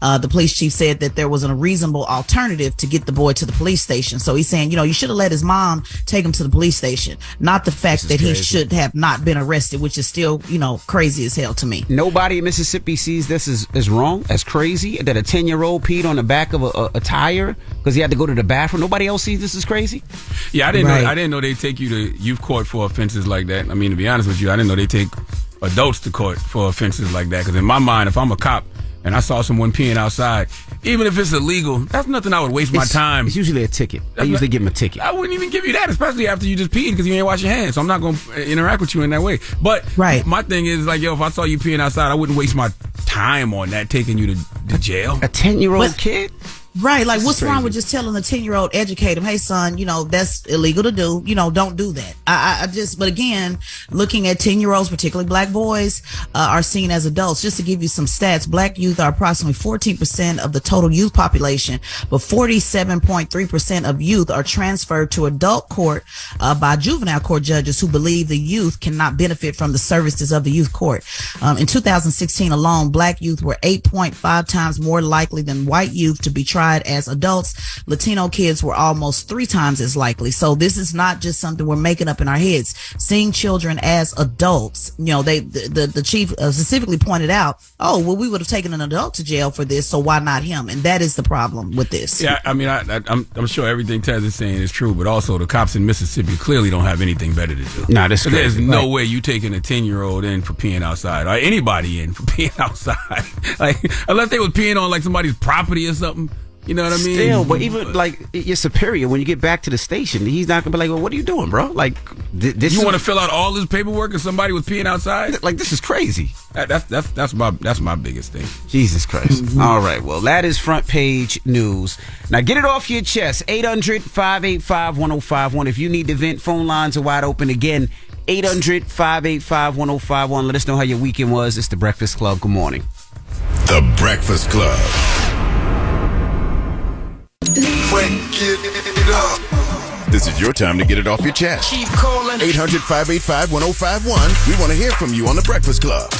The police chief said that there was a reasonable alternative to get the boy to the police station. So he's saying, you should have let his mom take him to the police station, not the fact that he should have not been arrested, which is still, crazy as hell to me. Nobody in Mississippi sees this as wrong, as crazy, that a 10-year-old peed on the back of a tire because he had to go to the bathroom. Nobody else sees this as crazy? Yeah, I didn't know they take you to youth court for offenses like that. I mean, to be honest with you, I didn't know they take adults to court for offenses like that. Because in my mind, if I'm a cop and I saw someone peeing outside, even if it's illegal, that's nothing I would waste my time. It's usually a ticket. I usually give them a ticket. I wouldn't even give you that, especially after you just peed because you ain't wash your hands. So I'm not going to interact with you in that way. But my thing is, like, if I saw you peeing outside, I wouldn't waste my time on that, taking you to jail. A 10-year-old kid? Right, like what's wrong with just telling a 10-year-old, educate him, hey son, that's illegal to do, don't do that. But again, looking at 10-year-olds, particularly black boys, are seen as adults. Just to give you some stats, black youth are approximately 14% of the total youth population, but 47.3% of youth are transferred to adult court by juvenile court judges who believe the youth cannot benefit from the services of the youth court. In 2016 alone, black youth were 8.5 times more likely than white youth to be tried as adults. Latino kids were almost 3 times as likely. So this is not just something we're making up in our heads. Seeing children as adults, the chief specifically pointed out, we would have taken an adult to jail for this, so why not him? And that is the problem with this. Yeah, I mean, I'm sure everything Tez is saying is true, but also the cops in Mississippi clearly don't have anything better to do. Nah, that's crazy. There's no way you taking a 10-year-old in for peeing outside, or anybody in for peeing outside. Like, unless they was peeing on like somebody's property or something. You know what I mean? Still, but even like your superior, when you get back to the station, he's not gonna be like, "Well, what are you doing, bro?" Like, this. You want to fill out all this paperwork and somebody was peeing outside? Like, this is crazy. That's my biggest thing. Jesus Christ! Mm-hmm. All right, well, that is front page news. Now get it off your chest. 800-585-1051. If you need to vent, phone lines are wide open again. 800-585-1051. Let us know how your weekend was. It's the Breakfast Club. Good morning. The Breakfast Club. This is your time to get it off your chest. Keep calling. 800-585-1051. We want to hear from you on The Breakfast Club.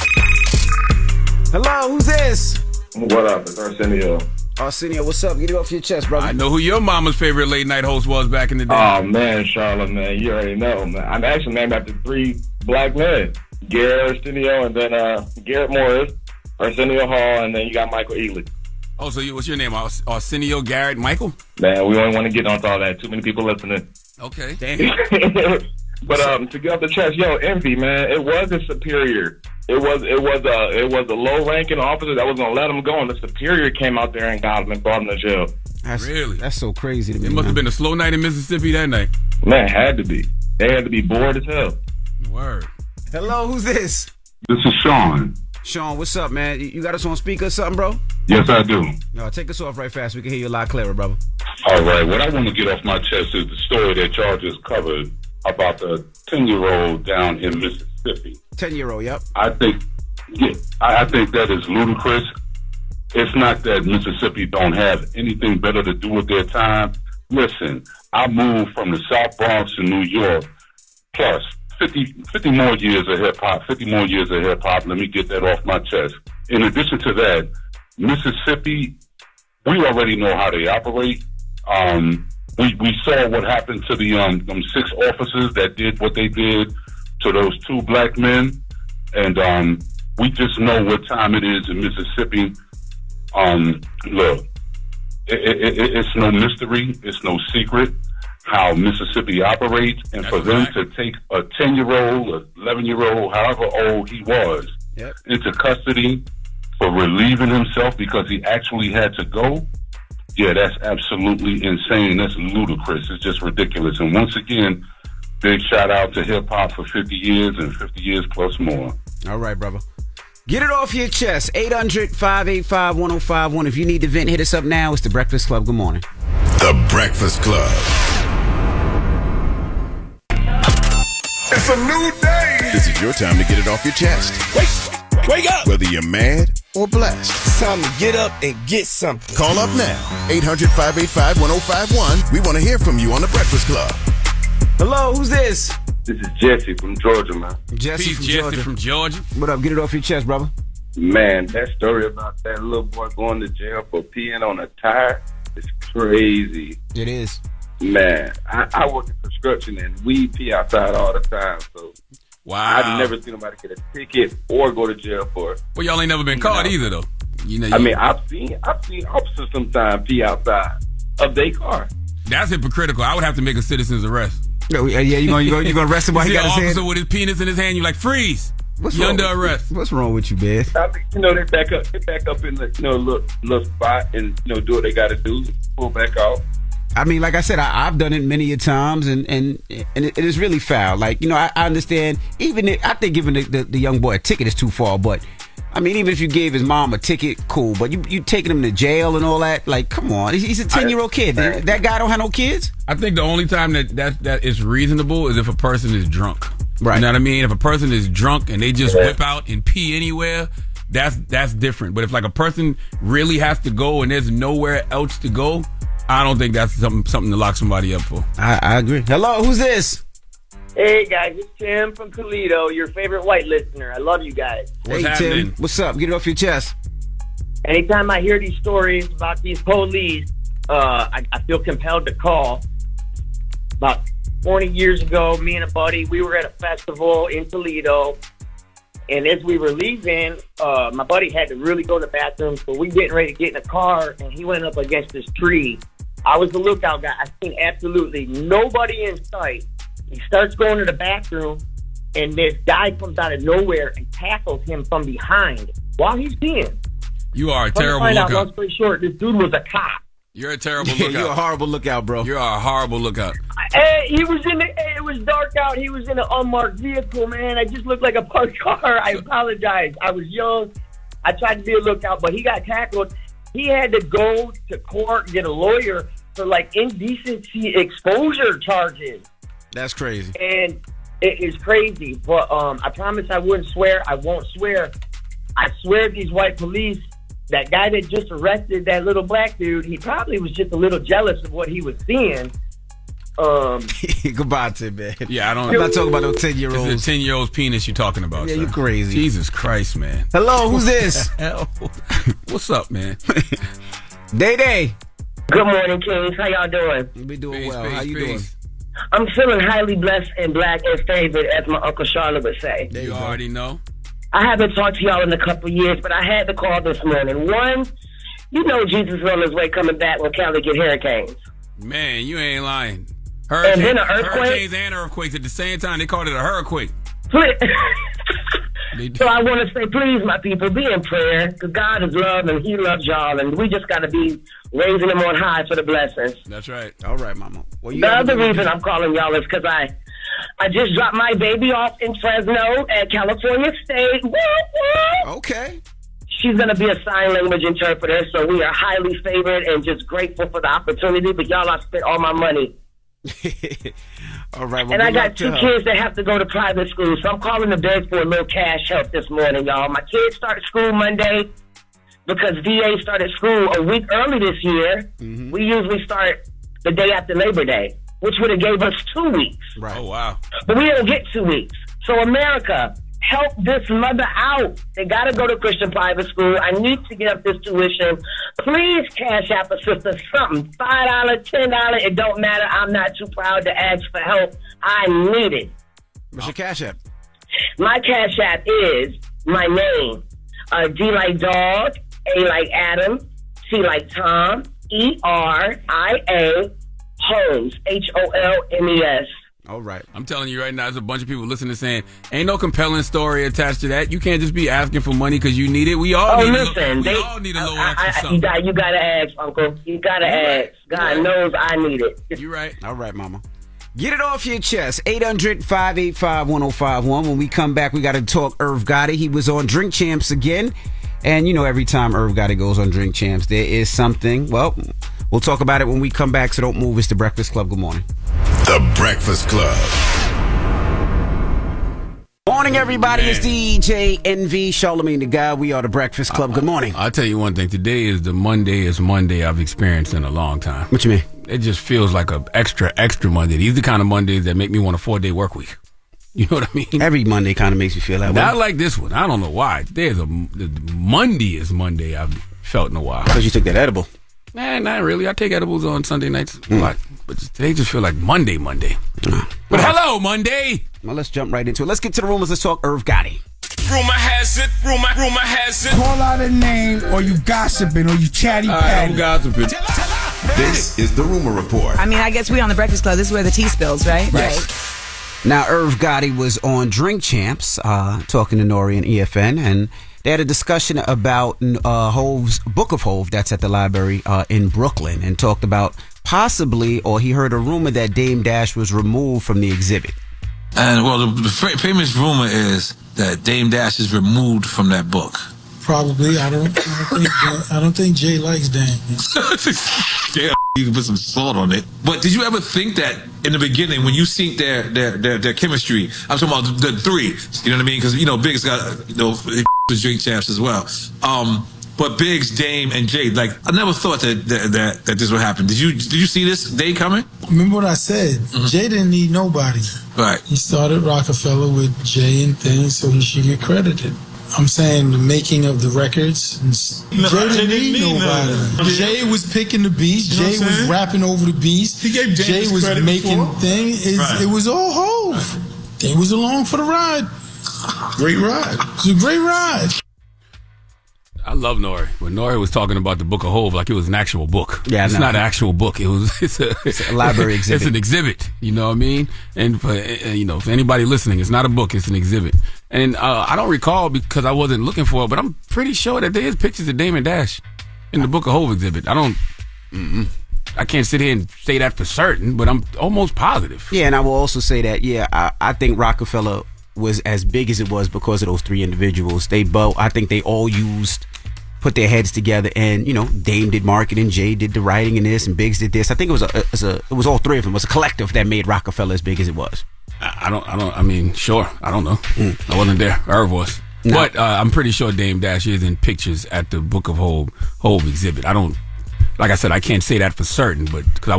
Hello, who's this? What up? It's Arsenio. Arsenio, what's up? Get it off your chest, brother. I know who your mama's favorite late night host was back in the day. Oh, man, Charlamagne. You already know, man. I'm actually named after 3 black men. Garrett Arsenio, and then Garrett Morris, Arsenio Hall, and then you got Michael Ealy. Oh, so what's your name? Arsenio, Garrett, Michael? Man, we don't want to get onto all that. Too many people listening. Okay. Damn. But to get off the chest, Envy, man, it was a superior. It was a low-ranking officer that was gonna let him go, and the superior came out there and got him and brought him to jail. Really? That's so crazy to me. It must have been a slow night in Mississippi that night. Man, had to be. They had to be bored as hell. Word. Hello, who's this? This is Sean. Sean, what's up, man? You got us on speaker or something, bro? Yes, I do. No, take us off right fast. We can hear you a lot clearer, brother. All right. What I want to get off my chest is the story that y'all just covered about the 10-year-old down in Mississippi. 10-year-old, yep. I think that is ludicrous. It's not that Mississippi don't have anything better to do with their time. Listen, I moved from the South Bronx to New York, plus 50 more years of hip-hop, 50 more years of hip-hop. Let me get that off my chest. In addition to that, Mississippi, we already know how they operate. We saw what happened to the 6 officers that did what they did to those 2 black men. And we just know what time it is in Mississippi. Look, it's no mystery. It's no secret how Mississippi operates, and for them to take a 10-year-old, a 11-year-old, however old he was, into custody for relieving himself because he actually had to go, that's absolutely insane. That's ludicrous. It's just ridiculous. And once again, big shout out to hip-hop for 50 years and 50 years plus more. All right, brother. Get it off your chest. 800-585-1051. If you need to vent, hit us up now. It's The Breakfast Club. Good morning. The Breakfast Club. It's a new day. This is your time to get it off your chest. Wake up. Whether you're mad or blessed. It's time to get up and get something. Call up now. 800-585-1051. We want to hear from you on The Breakfast Club. Hello, who's this? This is Jesse from Georgia, man. Jesse from Georgia. What up? Get it off your chest, brother. Man, that story about that little boy going to jail for peeing on a tire is crazy. It is. Man, I work in construction and we pee outside all the time, so wow. I've never seen nobody get a ticket or go to jail for it. Well, y'all ain't never been caught either, though. I mean, I've seen officers sometimes pee outside of their car. That's hypocritical. I would have to make a citizen's arrest. Yeah, you gonna arrest him while he got his officer hand? with his penis in his hand. You like freeze. What's you wrong under with arrest. What's wrong with you, man? I mean, they back up in the little spot and do what they got to do, pull back off. I mean, like I said, I've done it many a times, and it is really foul. Like, I understand. I think giving the young boy a ticket is too far, but I mean, even if you gave his mom a ticket, cool. But you taking him to jail and all that, like, come on, he's a 10-year-old kid. That guy don't have no kids. I think the only time that is reasonable is if a person is drunk. Right. You know what I mean? If a person is drunk and they just whip out and pee anywhere, that's different. But if like a person really has to go and there's nowhere else to go, I don't think that's something to lock somebody up for. I agree. Hello, who's this? Hey guys, it's Tim from Toledo, your favorite white listener. I love you guys. What's hey happening? Tim, what's up? Get it off your chest. Anytime I hear these stories about these police, I feel compelled to call. About 20 years ago, me and a buddy, we were at a festival in Toledo, and as we were leaving, my buddy had to really go to the bathroom, so we getting ready to get in the car, and he went up against this tree. I was the lookout guy. I seen absolutely nobody in sight. He starts going to the bathroom, and this guy comes out of nowhere and tackles him from behind while he's peeing. You are a terrible lookout. lookout. Long story short, this dude was a cop. You're a terrible lookout. You're a horrible lookout, bro. You're a horrible lookout. It was dark out. He was in an unmarked vehicle, man. I just looked like a parked car. I apologize. I was young. I tried to be a lookout, but he got tackled. He had to go to court and get a lawyer for like indecency exposure charges. That's crazy. And it is crazy. But I promise I wouldn't swear. I won't swear. I swear these white police, that guy that just arrested that little black dude, he probably was just a little jealous of what he was seeing. Goodbye, Tim, man. Yeah, I'm not talking about no 10-year-olds. It's a 10-year-old's penis you're talking about. Yeah, sir. you crazy. Jesus Christ, man. Hello, who's this? What's up, man? Day. Good morning, Kings. How y'all doing? We doing Peace, well. peace, How you peace. doing? I'm feeling highly blessed and black and favored, as my Uncle Charlotte would say. There You go. already know. I haven't talked to y'all in a couple of years, but I had to call this morning. One, Jesus is on his way coming back when Cali get hurricanes. Man, you ain't lying. And then an earthquake? Hurricanes and earthquakes at the same time. They called it a hurricane. So I want to say, please, my people, be in prayer, because God is love and He loves y'all, and we just got to be raising Him on high for the blessings. That's right. All right, Mama. Well, The other reason I'm calling y'all is because I just dropped my baby off in Fresno at California State. Woo, woo. Okay. She's going to be a sign language interpreter, so we are highly favored and just grateful for the opportunity. But y'all, I spent all my money. All right. Well, And I good got luck to 2 her. kids that have to go to private school, so I'm calling the beg for a little cash help this morning, y'all. My kids start school Monday because VA started school a week early this year. Mm-hmm. We usually start the day after Labor Day, which would have gave us 2 weeks. Right. Oh, wow. But we don't get 2 weeks. So America, help this mother out. They got to go to Christian private school. I need to get up this tuition. Please cash out a sister something. $5, $10, it don't matter. I'm not too proud to ask for help. I need it. What's your cash app? My cash app is my name. D like dog, A like Adam, T like Tom, E-R-I-A, Holmes, H-O-L-M-E-S. All right. I'm telling you right now, there's a bunch of people listening saying, ain't no compelling story attached to that. You can't just be asking for money because you need it. We all need all need a little extra something. You gotta ask, Uncle. You gotta ask. God knows I need it. You right. All right, Mama. Get it off your chest. 800-585-1051. When we come back, we got to talk Irv Gotti. He was on Drink Champs again. And, every time Irv Gotti goes on Drink Champs, there is something. Well, we'll talk about it when we come back, so don't move. It's The Breakfast Club. Good morning. The Breakfast Club. Morning, everybody. It's DJ NV, Charlamagne the Guy. We are The Breakfast Club. Good morning. I'll tell you one thing. Today is the Monday Monday I've experienced in a long time. What you mean? It just feels like a extra Monday. These are the kind of Mondays that make me want a 4-day work week. You know what I mean? Every Monday kind of makes me feel that way. Not like this one. I don't know why. The Monday I've felt in a while. Because you took that edible. Nah, not really. I take edibles on Sunday nights a lot. But today just feel like Monday. But hello, Monday. Well, let's jump right into it. Let's get to the rumors. Let's talk Irv Gotti. Rumor has it. Call out a name, or you gossiping, or you chatty patty. I'm gossiping. This is the Rumor Report. I mean, I guess we on the Breakfast Club. This is where the tea spills, right? Now, Irv Gotti was on Drink Champs talking to Nori and EFN, and they had a discussion about Hove's Book of Hove that's at the library in Brooklyn, and talked about possibly, or he heard a rumor that Dame Dash was removed from the exhibit. And well, the famous rumor is that Dame Dash is removed from that book. Probably. I don't think Jay likes Dame. Damn, you can put some salt on it. But did you ever think that in the beginning when you synced their chemistry? I'm talking about the three. You know what I mean? Because Biggs got was Drink Champs as well. But Biggs, Dame, and Jay, like I never thought that this would happen. Did you see this day coming? Remember what I said? Mm-hmm. Jay didn't need nobody. Right. He started Rockefeller with Jay and things, so he should get credited. I'm saying the making of the records. Jay didn't need nobody. Jay was picking the beats. Jay was rapping over the beats. Jay was making things. It was all Hove. They was along for the ride. Great ride. It was a great ride. I love Nori. When Nori was talking about the Book of Hove like it was an actual book. Yeah, it's not an actual book. It's a library exhibit. It's an exhibit. You know what I mean? And for anybody listening, it's not a book. It's an exhibit. And I don't recall because I wasn't looking for it, but I'm pretty sure that there is pictures of Damon Dash in the Book of Hove exhibit. I can't sit here and say that for certain, but I'm almost positive. Yeah, and I will also say that, I think Rockefeller was as big as it was because of those three individuals. I think they all put their heads together, and Dame did marketing, Jay did the writing and this, and Biggs did this. I think it was all three of them. It was a collective that made Rockefeller as big as it was. I don't know. I wasn't there. Irv was. No. But I'm pretty sure Dame Dash is in pictures at the Book of Hove exhibit. Like I said, I can't say that for certain, but because I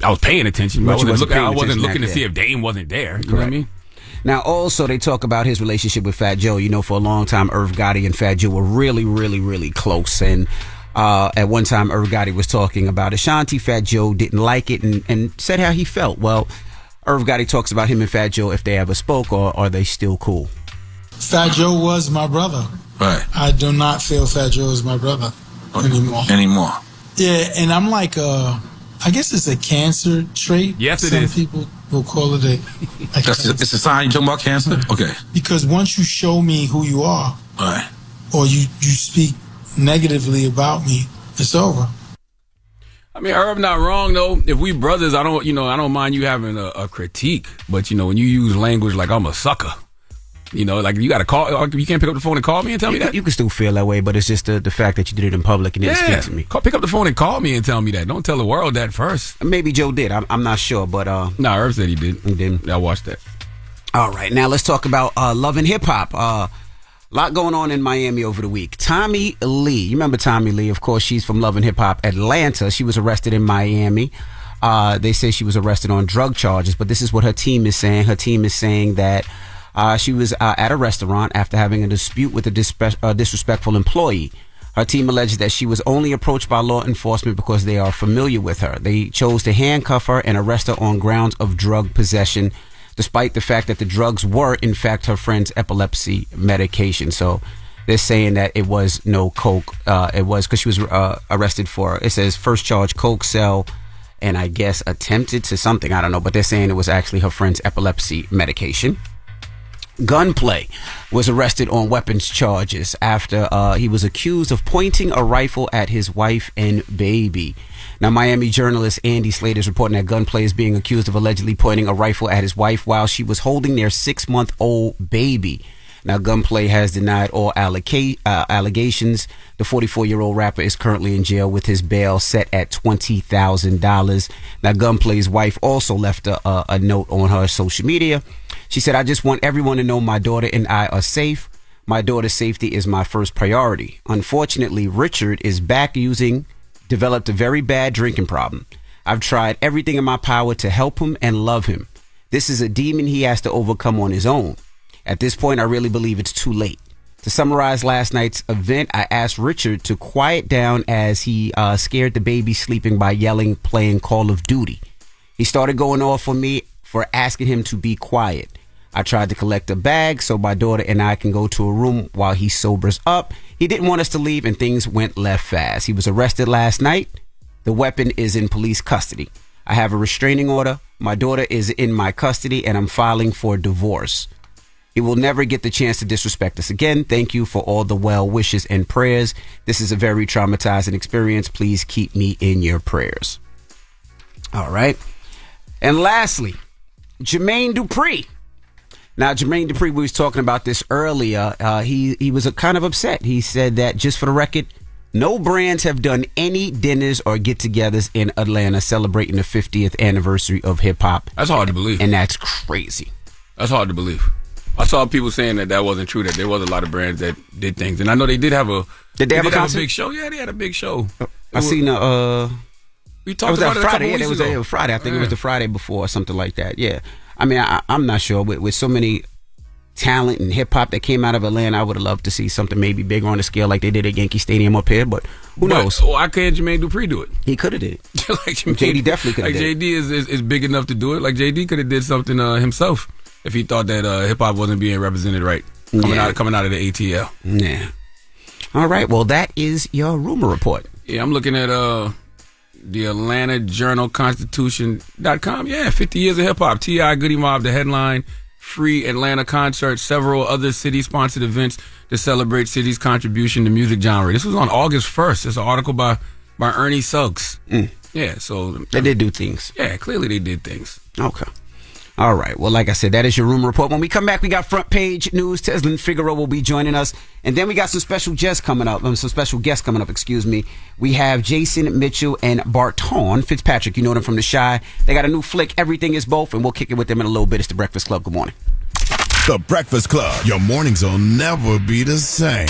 was paying attention, but I wasn't looking to see if Dame wasn't there. You know what I mean? Now, also, they talk about his relationship with Fat Joe. For a long time, Irv Gotti and Fat Joe were really, really, really close. And at one time, Irv Gotti was talking about Ashanti. Fat Joe didn't like it and said how he felt. Well, Irv Gotti talks about him and Fat Joe, if they ever spoke, or are they still cool? Fat Joe was my brother. Right. I do not feel Fat Joe is my brother anymore. Yeah, and I'm like, I guess it's a cancer trait. Yes, it is. Some people will call it it's a sign. You talking about cancer? Okay. Because once you show me who you are, right, or you speak negatively about me, it's over. I mean, Irv not wrong though. If we brothers, I don't mind you having a critique, but when you use language like I'm a sucker, like you got to call, you can't pick up the phone and call me and tell me that. You can still feel that way, but it's just the fact that you did it in public and didn't speak to me. Pick up the phone and call me and tell me that. Don't tell the world that first. Maybe Joe did. I'm not sure, but no, Irv said he did. He didn't. I watched that. All right, now let's talk about Love and Hip Hop. A lot going on in Miami over the week. Tommy Lee, you remember Tommy Lee? Of course, she's from Love and Hip Hop Atlanta. She was arrested in Miami. They say she was arrested on drug charges, but this is what her team is saying. Her team is saying that she was at a restaurant after having a dispute with a disrespectful employee. Her team alleges that she was only approached by law enforcement because they are familiar with her. They chose to handcuff her and arrest her on grounds of drug possession, despite the fact that the drugs were, in fact, her friend's epilepsy medication. So they're saying that it was no coke. It was because she was arrested for, it says, first charge coke sell, and I guess attempted to something. I don't know, but they're saying it was actually her friend's epilepsy medication. Gunplay was arrested on weapons charges after he was accused of pointing a rifle at his wife and baby. Now, Miami journalist Andy Slater is reporting that Gunplay is being accused of allegedly pointing a rifle at his wife while she was holding their 6-month-old baby. Now, Gunplay has denied all allegations. The 44-year-old rapper is currently in jail with his bail set at $20,000. Now, Gunplay's wife also left a note on her social media. She said, "I just want everyone to know my daughter and I are safe. My daughter's safety is my first priority. Unfortunately, Richard is back developed a very bad drinking problem. I've tried everything in my power to help him and love him. This is a demon he has to overcome on his own. At this point, I really believe it's too late. To summarize last night's event, I asked Richard to quiet down as he scared the baby sleeping by yelling, playing Call of Duty. He started going off on me for asking him to be quiet. I tried to collect a bag so my daughter and I can go to a room while he sobers up. He didn't want us to leave and things went left fast. He was arrested last night. The weapon is in police custody. I have a restraining order. My daughter is in my custody and I'm filing for divorce. He will never get the chance to disrespect us again. Thank you for all the well wishes and prayers. This is a very traumatizing experience. Please keep me in your prayers. All right. And lastly, Jermaine Dupri. Now, Jermaine Dupri, we was talking about this earlier. He was kind of upset. He said that, just for the record, no brands have done any dinners or get-togethers in Atlanta celebrating the 50th anniversary of hip-hop. That's hard to believe. And that's crazy. That's hard to believe. I saw people saying that wasn't true, that there was a lot of brands that did things. And I know they did have a... Did they have a big show? Yeah, they had a big show. I seen we talked about it a couple weeks ago. It was Friday. I think it was the Friday before or something like that. Yeah. I mean, I'm not sure. With so many talent and hip-hop that came out of Atlanta, I would have loved to see something maybe bigger on the scale like they did at Yankee Stadium up here, but who knows? Why can't Jermaine Dupri do it? He could have did it. Like JD definitely could have did it. Like JD is big enough to do it. Like JD could have did something himself if he thought that hip-hop wasn't being represented right coming out of the ATL. Yeah. All right, well, that is your rumor report. Yeah, I'm looking at the Atlanta Journal Constitution.com. Yeah, 50 years of hip-hop. T.I. Goody Mob, the headline. Free Atlanta concert, several other city-sponsored events to celebrate city's contribution to music genre. This was on August 1st. It's an article by Ernie Suggs. Yeah, so... They did do things. Yeah, clearly they did things. Okay. All right. Well, like I said, that is your rumor report. When we come back, we got front page news. Teslin Figaro will be joining us. And then we got some special guests coming up. Excuse me. We have Jason Mitchell and Barton Fitzpatrick. You know them from The Chi. They got a new flick, Everything Is Both, and we'll kick it with them in a little bit. It's The Breakfast Club. Good morning. The Breakfast Club. Your mornings will never be the same.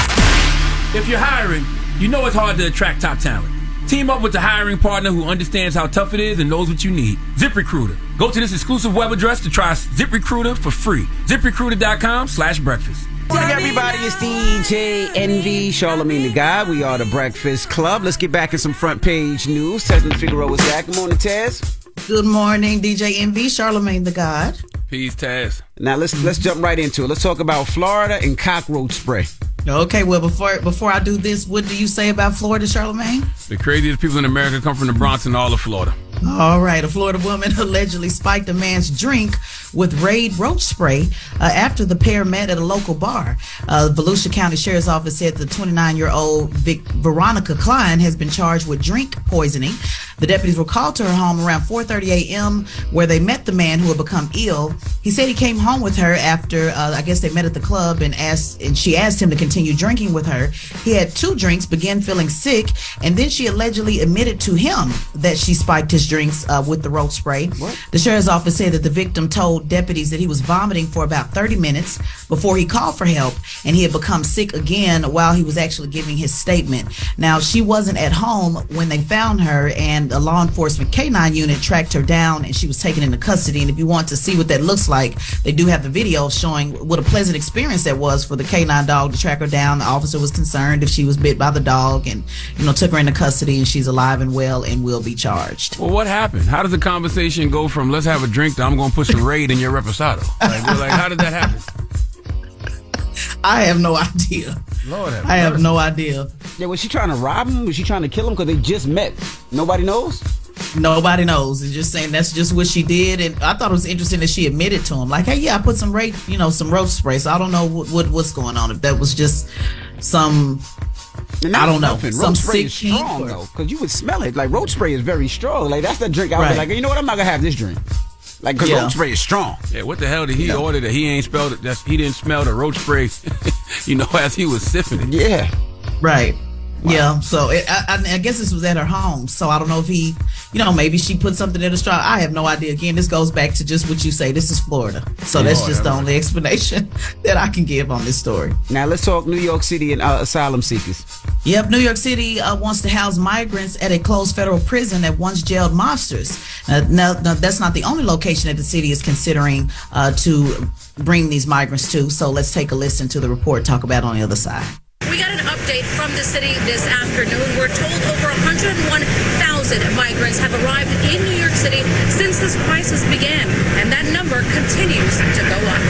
If you're hiring, you know it's hard to attract top talent. Team up with the hiring partner who understands how tough it is and knows what you need. ZipRecruiter. Go to this exclusive web address to try ZipRecruiter for free. ZipRecruiter.com/breakfast. Morning, everybody. It's DJ Envy, Charlamagne the God. We are The Breakfast Club. Let's get back in some front page news. Teslin Figaro is back. Good morning, Tez. Good morning, DJ Envy, Charlamagne the God. Peace, Taz. Now let's jump right into it. Let's talk about Florida and cockroach spray. Okay, well, before I do this, what do you say about Florida, Charlamagne? The craziest people in America come from the Bronx and all of Florida. All right, a Florida woman allegedly spiked a man's drink with Raid roach spray after the pair met at a local bar. Volusia County Sheriff's Office said the 29-year-old Veronica Klein has been charged with drink poisoning. The deputies were called to her home around 4:30 a.m. where they met the man who had become ill. He said he came home with her after, I guess they met at the club and she asked him to continue drinking with her. He had 2 drinks, began feeling sick, and then she allegedly admitted to him that she spiked his drinks with the roach spray. What? The sheriff's office said that the victim told deputies that he was vomiting for about 30 minutes before he called for help, and he had become sick again while he was actually giving his statement. Now, she wasn't at home when they found her, and a law enforcement K-9 unit tracked her down, and she was taken into custody. And if you want to see what that looks like, they do have the video showing what a pleasant experience that was for the K-9 dog to track her down. The officer was concerned if she was bit by the dog, and took her into custody, and she's alive and well and will be charged. Well, what happened? How does the conversation go from let's have a drink to I'm going to put some Raid in your reposado? Like, how did that happen? I have no idea. Lord I have no idea. Yeah, was she trying to rob him? Was she trying to kill him because they just met? Nobody knows? Nobody knows. It's just saying that's just what she did. And I thought it was interesting that she admitted to him. Like, hey, yeah, I put some some roach spray. So I don't know what's going on. If that was just some... I don't know. Roach spray is strong, though, because you would smell it. Like, roach spray is very strong. Like, that's the drink I would be like, you know what? I'm not going to have this drink. Like, because roach spray is strong. Yeah, what the hell did he order that he ain't spelled it? He didn't smell the roach spray, as he was sipping it. Yeah. Right. Yeah, so I guess this was at her home. So I don't know if he, maybe she put something in the straw. I have no idea. Again, this goes back to just what you say. This is Florida. So that's just the only explanation that I can give on this story. Now let's talk New York City and asylum seekers. Yep, New York City wants to house migrants at a closed federal prison that once jailed mobsters. Now, that's not the only location that the city is considering to bring these migrants to. So let's take a listen to the report, talk about it on the other side. We got an update from the city this afternoon. We're told over 101,000 migrants have arrived in New York City since this crisis began, and that number continues to go up.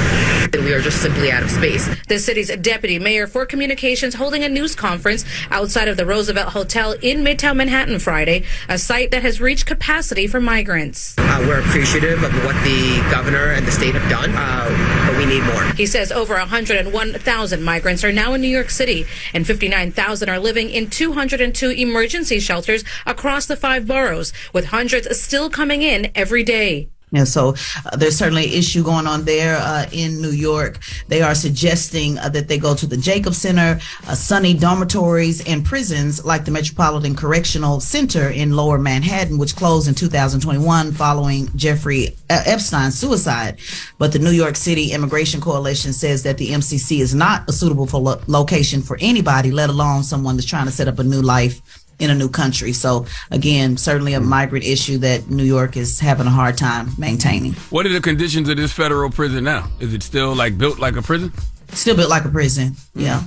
We are just simply out of space. The city's deputy mayor for communications holding a news conference outside of the Roosevelt Hotel in Midtown Manhattan Friday, a site that has reached capacity for migrants. We're appreciative of what the governor and the state have done, but we need more. He says over 101,000 migrants are now in New York City, and 59,000 are living in 202 emergency shelters across the 5 boroughs, with hundreds still coming in every day. Yeah, so there's certainly an issue going on there in New York. They are suggesting that they go to the Jacob Center, Sunny dormitories, and prisons like the Metropolitan Correctional Center in Lower Manhattan, which closed in 2021 following Jeffrey Epstein's suicide. But the New York City Immigration Coalition says that the MCC is not a suitable location for anybody, let alone someone that's trying to set up a new life in a new country. So again, certainly a migrant issue that New York is having a hard time maintaining. What are the conditions of this federal prison now? Is it still built like a prison? Still built like a prison. Yeah.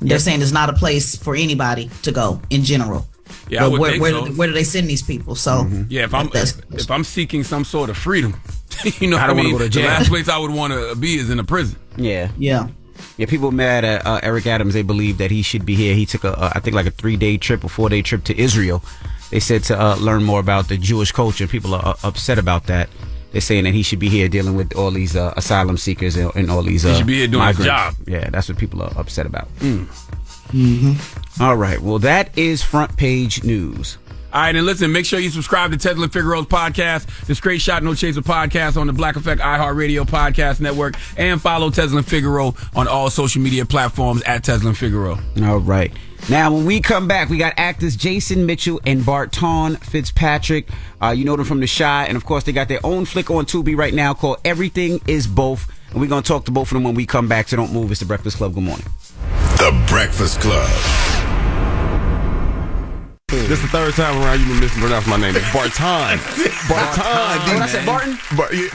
They're saying it's not a place for anybody to go in general. Yeah, I would think so. Where do they send these people? So yeah, if I'm seeking some sort of freedom, I don't want to go to jail. The last place I would want to be is in a prison. Yeah. Yeah. Yeah, people mad at Eric Adams. They believe that he should be here. He took I think like a 3-day trip or 4-day trip to Israel. They said to learn more about the Jewish culture. People are upset about that. They're saying that he should be here dealing with all these asylum seekers and all these he should be here doing migrants. his job. Yeah, that's what people are upset about. All right, well, that is Front Page News. All right, and listen, make sure you subscribe to Tesla Figaro's podcast, the Straight Shot No Chaser podcast on the Black Effect iHeartRadio podcast network, and follow Tesla Figaro on all social media platforms at Tesla Figaro. All right. Now, when we come back, we got actors Jason Mitchell and Barton Fitzpatrick. You know them from The Chi, and of course, they got their own flick on Tubi right now called Everything Is Both, and we're going to talk to both of them when we come back, so don't move. It's The Breakfast Club. Good morning. The Breakfast Club. This is the third time around you've been mispronouncing my name. It's Barton. Barton. When I said Barton?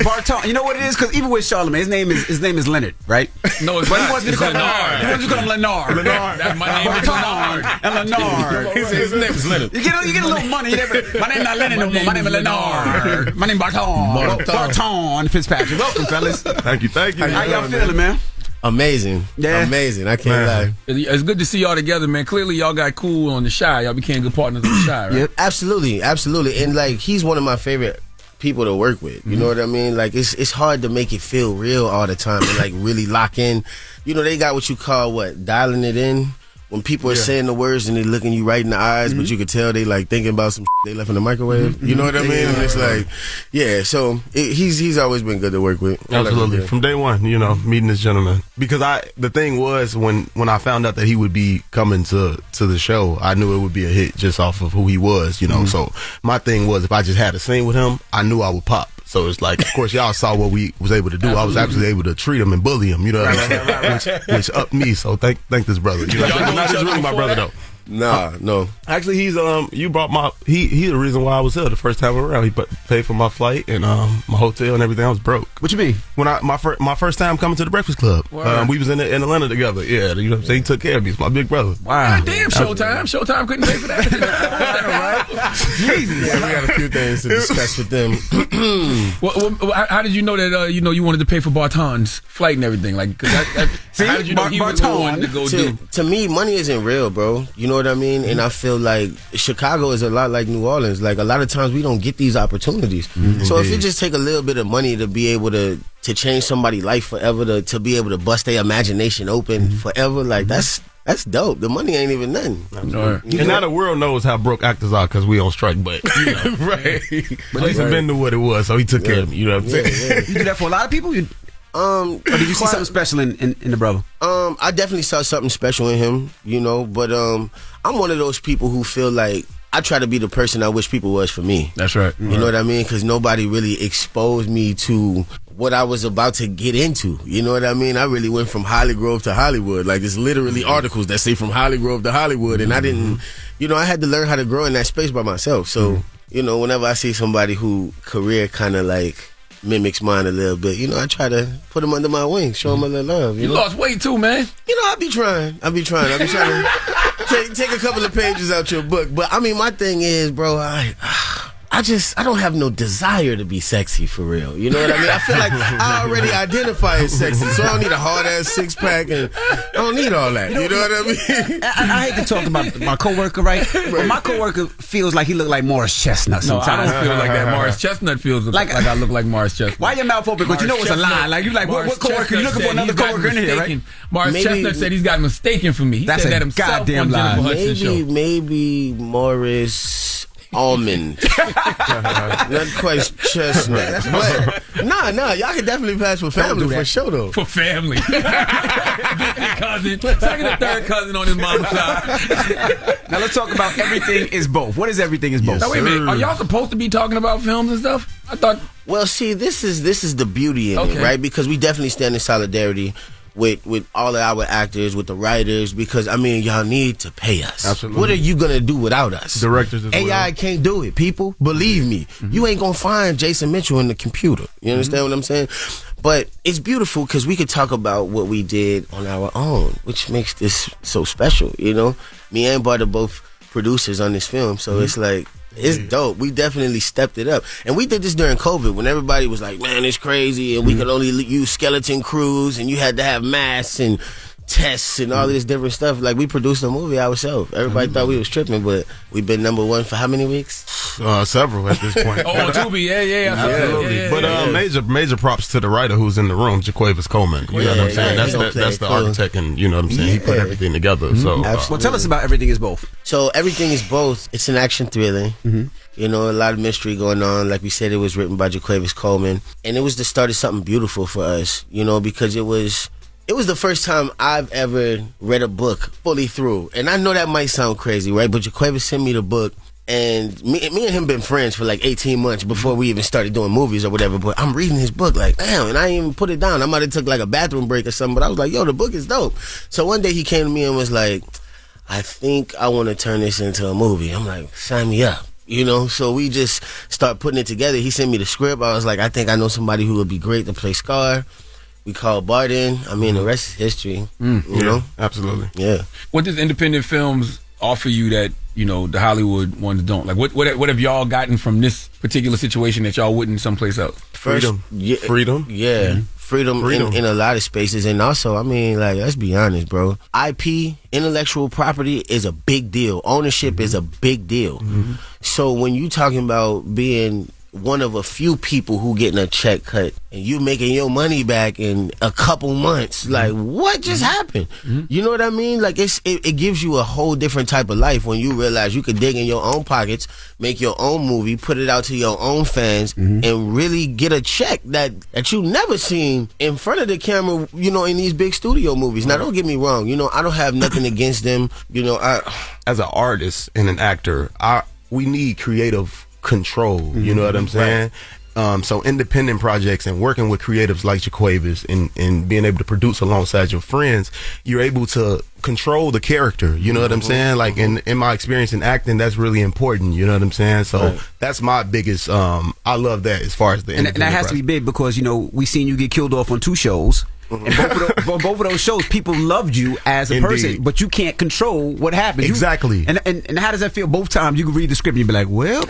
Barton. You know what it is? Because even with Charlamagne, his name is Leonard, right? No, it's but not. He wants me to call him Leonard. He wants me to call him Leonard. Leonard. That's my name. Barton and Leonard. His name is Leonard. You get a little money. My name not Leonard no more. My name is Leonard. My name Barton. Barton Fitzpatrick. Welcome, fellas. Thank you. How y'all feeling, man? Amazing. Yeah. Amazing. I can't lie. It's good to see y'all together, man. Clearly, y'all got cool on The Chi. Y'all became good partners on The Chi, right? Yep. Absolutely. And he's one of my favorite people to work with. You know what I mean? Like it's hard to make it feel real all the time and really lock in. You know, they got what you call dialing it in. When people are saying the words and they looking you right in the eyes, but you could tell they thinking about some they left in the microwave. You know what I mean? And it's so he's always been good to work with. Absolutely. From day one, meeting this gentleman. Because the thing was when I found out that he would be coming to the show, I knew it would be a hit just off of who he was, So my thing was if I just had a scene with him, I knew I would pop. So it's of course, y'all saw what we was able to do. I was actually able to treat him and bully him, what I'm saying? Which upped me. So thank this brother. Not just really my brother, though. Nah, no. Actually, he's you brought he's the reason why I was here the first time around. He paid for my flight and my hotel and everything. I was broke. What you mean? When my first time coming to the Breakfast Club, we was in Atlanta together. Yeah, you know what I'm saying. He took care of me. It's my big brother. Wow. God damn, Showtime couldn't pay for that. Jesus. Yeah, we got a few things to discuss with them. How did you know that you wanted to pay for Barton's flight and everything? How did you know he was wanting to go do? To me, money isn't real, bro. You know what I mean? And I feel like Chicago is a lot like New Orleans. A lot of times we don't get these opportunities. So if it just take a little bit of money to be able to change somebody's life forever, to be able to bust their imagination open forever, that's dope. The money ain't even nothing. And now the world knows how broke actors are because we on strike, but right. But Jason been to what it was, so he took care of me. You know what I'm saying? You do that for a lot of people? Or did you see something special in the brother? I definitely saw something special in him, but I'm one of those people who feel like I try to be the person I wish people was for me. That's right. You know what I mean? Because nobody really exposed me to what I was about to get into. You know what I mean? I really went from Hollygrove to Hollywood. Like, it's literally articles that say from Hollygrove to Hollywood. And I didn't, I had to learn how to grow in that space by myself. So, whenever I see somebody who career kind of like mimics mine a little bit, I try to put them under my wing, show them a little love. You lost weight too, man. I be trying to take a couple of pages out your book. But I mean, my thing is, bro, I don't have no desire to be sexy for real. You know what I mean? I feel like I already identify as sexy, so I don't need a hard ass 6-pack, and I don't need all that. You know what I mean? I hate to talk about my coworker, right? But my coworker feels like he look like Morris Chestnut No, sometimes. I don't feel like that. Morris Chestnut feels like I look like Morris Chestnut. Why your mouth open? But you know it's a lie. Like you like what coworker? You looking for another coworker in here, right? Morris Chestnut said he's got mistaken for me. He That's said a that himself goddamn on lie. Jennifer Hudson show. Maybe Morris Almond. Not quite Chestnut. But nah, y'all can definitely pass for family for sure though. For family. Cousin. Second or third cousin on his mama's side. Now let's talk about Everything Is Both. What is Everything Is Both? Now wait a minute. Are y'all supposed to be talking about films and stuff? I thought. Well, see, this is the beauty in it, right? Because we definitely stand in solidarity with all of our actors, with the writers, because I mean, y'all need to pay us. Absolutely. What are you gonna do without us? Directors as well. AI can't do it, people. Believe me. You ain't gonna find Jason Mitchell in the computer. You understand what I'm saying? But it's beautiful because we could talk about what we did on our own, which makes this so special, Me and Bart are both producers on this film, so it's like, it's dope. We definitely stepped it up. And we did this during COVID when everybody was like, man, it's crazy, and we could only use skeleton crews, and you had to have masks and tests and all this different stuff. Like, we produced a movie ourselves. Everybody thought we was tripping, but we've been #1 for how many weeks? Several at this point. Oh, Tubi, yeah. Absolutely. Yeah, but major props to the writer who's in the room, Jaquavis Coleman. You know what I'm saying? That's the architect, and you know what I'm saying? He put everything together. So, well, tell us about Everything Is Both. So, Everything Is Both. It's an action thriller. A lot of mystery going on. Like we said, it was written by Jaquavis Coleman, and it was the start of something beautiful for us. Because it was the first time I've ever read a book fully through. And I know that might sound crazy, right? But Jaquavis sent me the book, and me and him been friends for like 18 months before we even started doing movies or whatever. But I'm reading his book like, damn, and I didn't even put it down. I might have took like a bathroom break or something, but I was like, yo, the book is dope. So one day he came to me and was like, I think I want to turn this into a movie. I'm like, sign me up. So we just start putting it together. He sent me the script. I was like, I think I know somebody who would be great to play Scar. We called Bart in. I mean, the rest is history. You know? Absolutely. Yeah. What does independent films offer you that, the Hollywood ones don't? Like, what have y'all gotten from this particular situation that y'all wouldn't someplace else? Freedom. Freedom. Yeah. Freedom. In a lot of spaces. And also, I mean, like, let's be honest, bro. IP, intellectual property, is a big deal. Ownership is a big deal. So when you talking about being one of a few people who getting a check cut and you making your money back in a couple months, like, what just happened? You know what I mean? Like, it gives you a whole different type of life when you realize you could dig in your own pockets, make your own movie, put it out to your own fans, and really get a check that you never seen in front of the camera, in these big studio movies. Now, don't get me wrong, I don't have nothing against them. As an artist and an actor, we need creative control, you know what I'm saying? So independent projects and working with creatives like Jaquavis and being able to produce alongside your friends, you're able to control the character, you know what I'm saying? Like in my experience in acting, that's really important, you know what I'm saying? So that's my biggest, I love that as far as the independent and that has to be big because, we seen you get killed off on 2 shows. And both of those shows, people loved you as a person, but you can't control what happens. Exactly. And how does that feel? Both times you can read the script and you be like, well,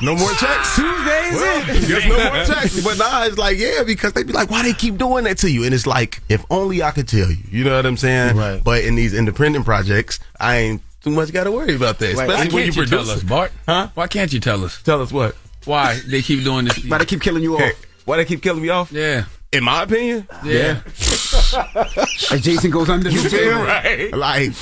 no more checks. Tuesdays. There's no more checks. But nah, it's like, yeah, because they be like, why they keep doing that to you? And it's like, if only I could tell you. You know what I'm saying? Right. But in these independent projects, I ain't too much got to worry about that. Right. Why can't you tell us, Bart? Huh? Why can't you tell us? Tell us what? Why they keep doing this? Why they keep killing you off? Why they keep killing me off? Yeah. In my opinion, yeah. As Jason goes under, you feel right? Like,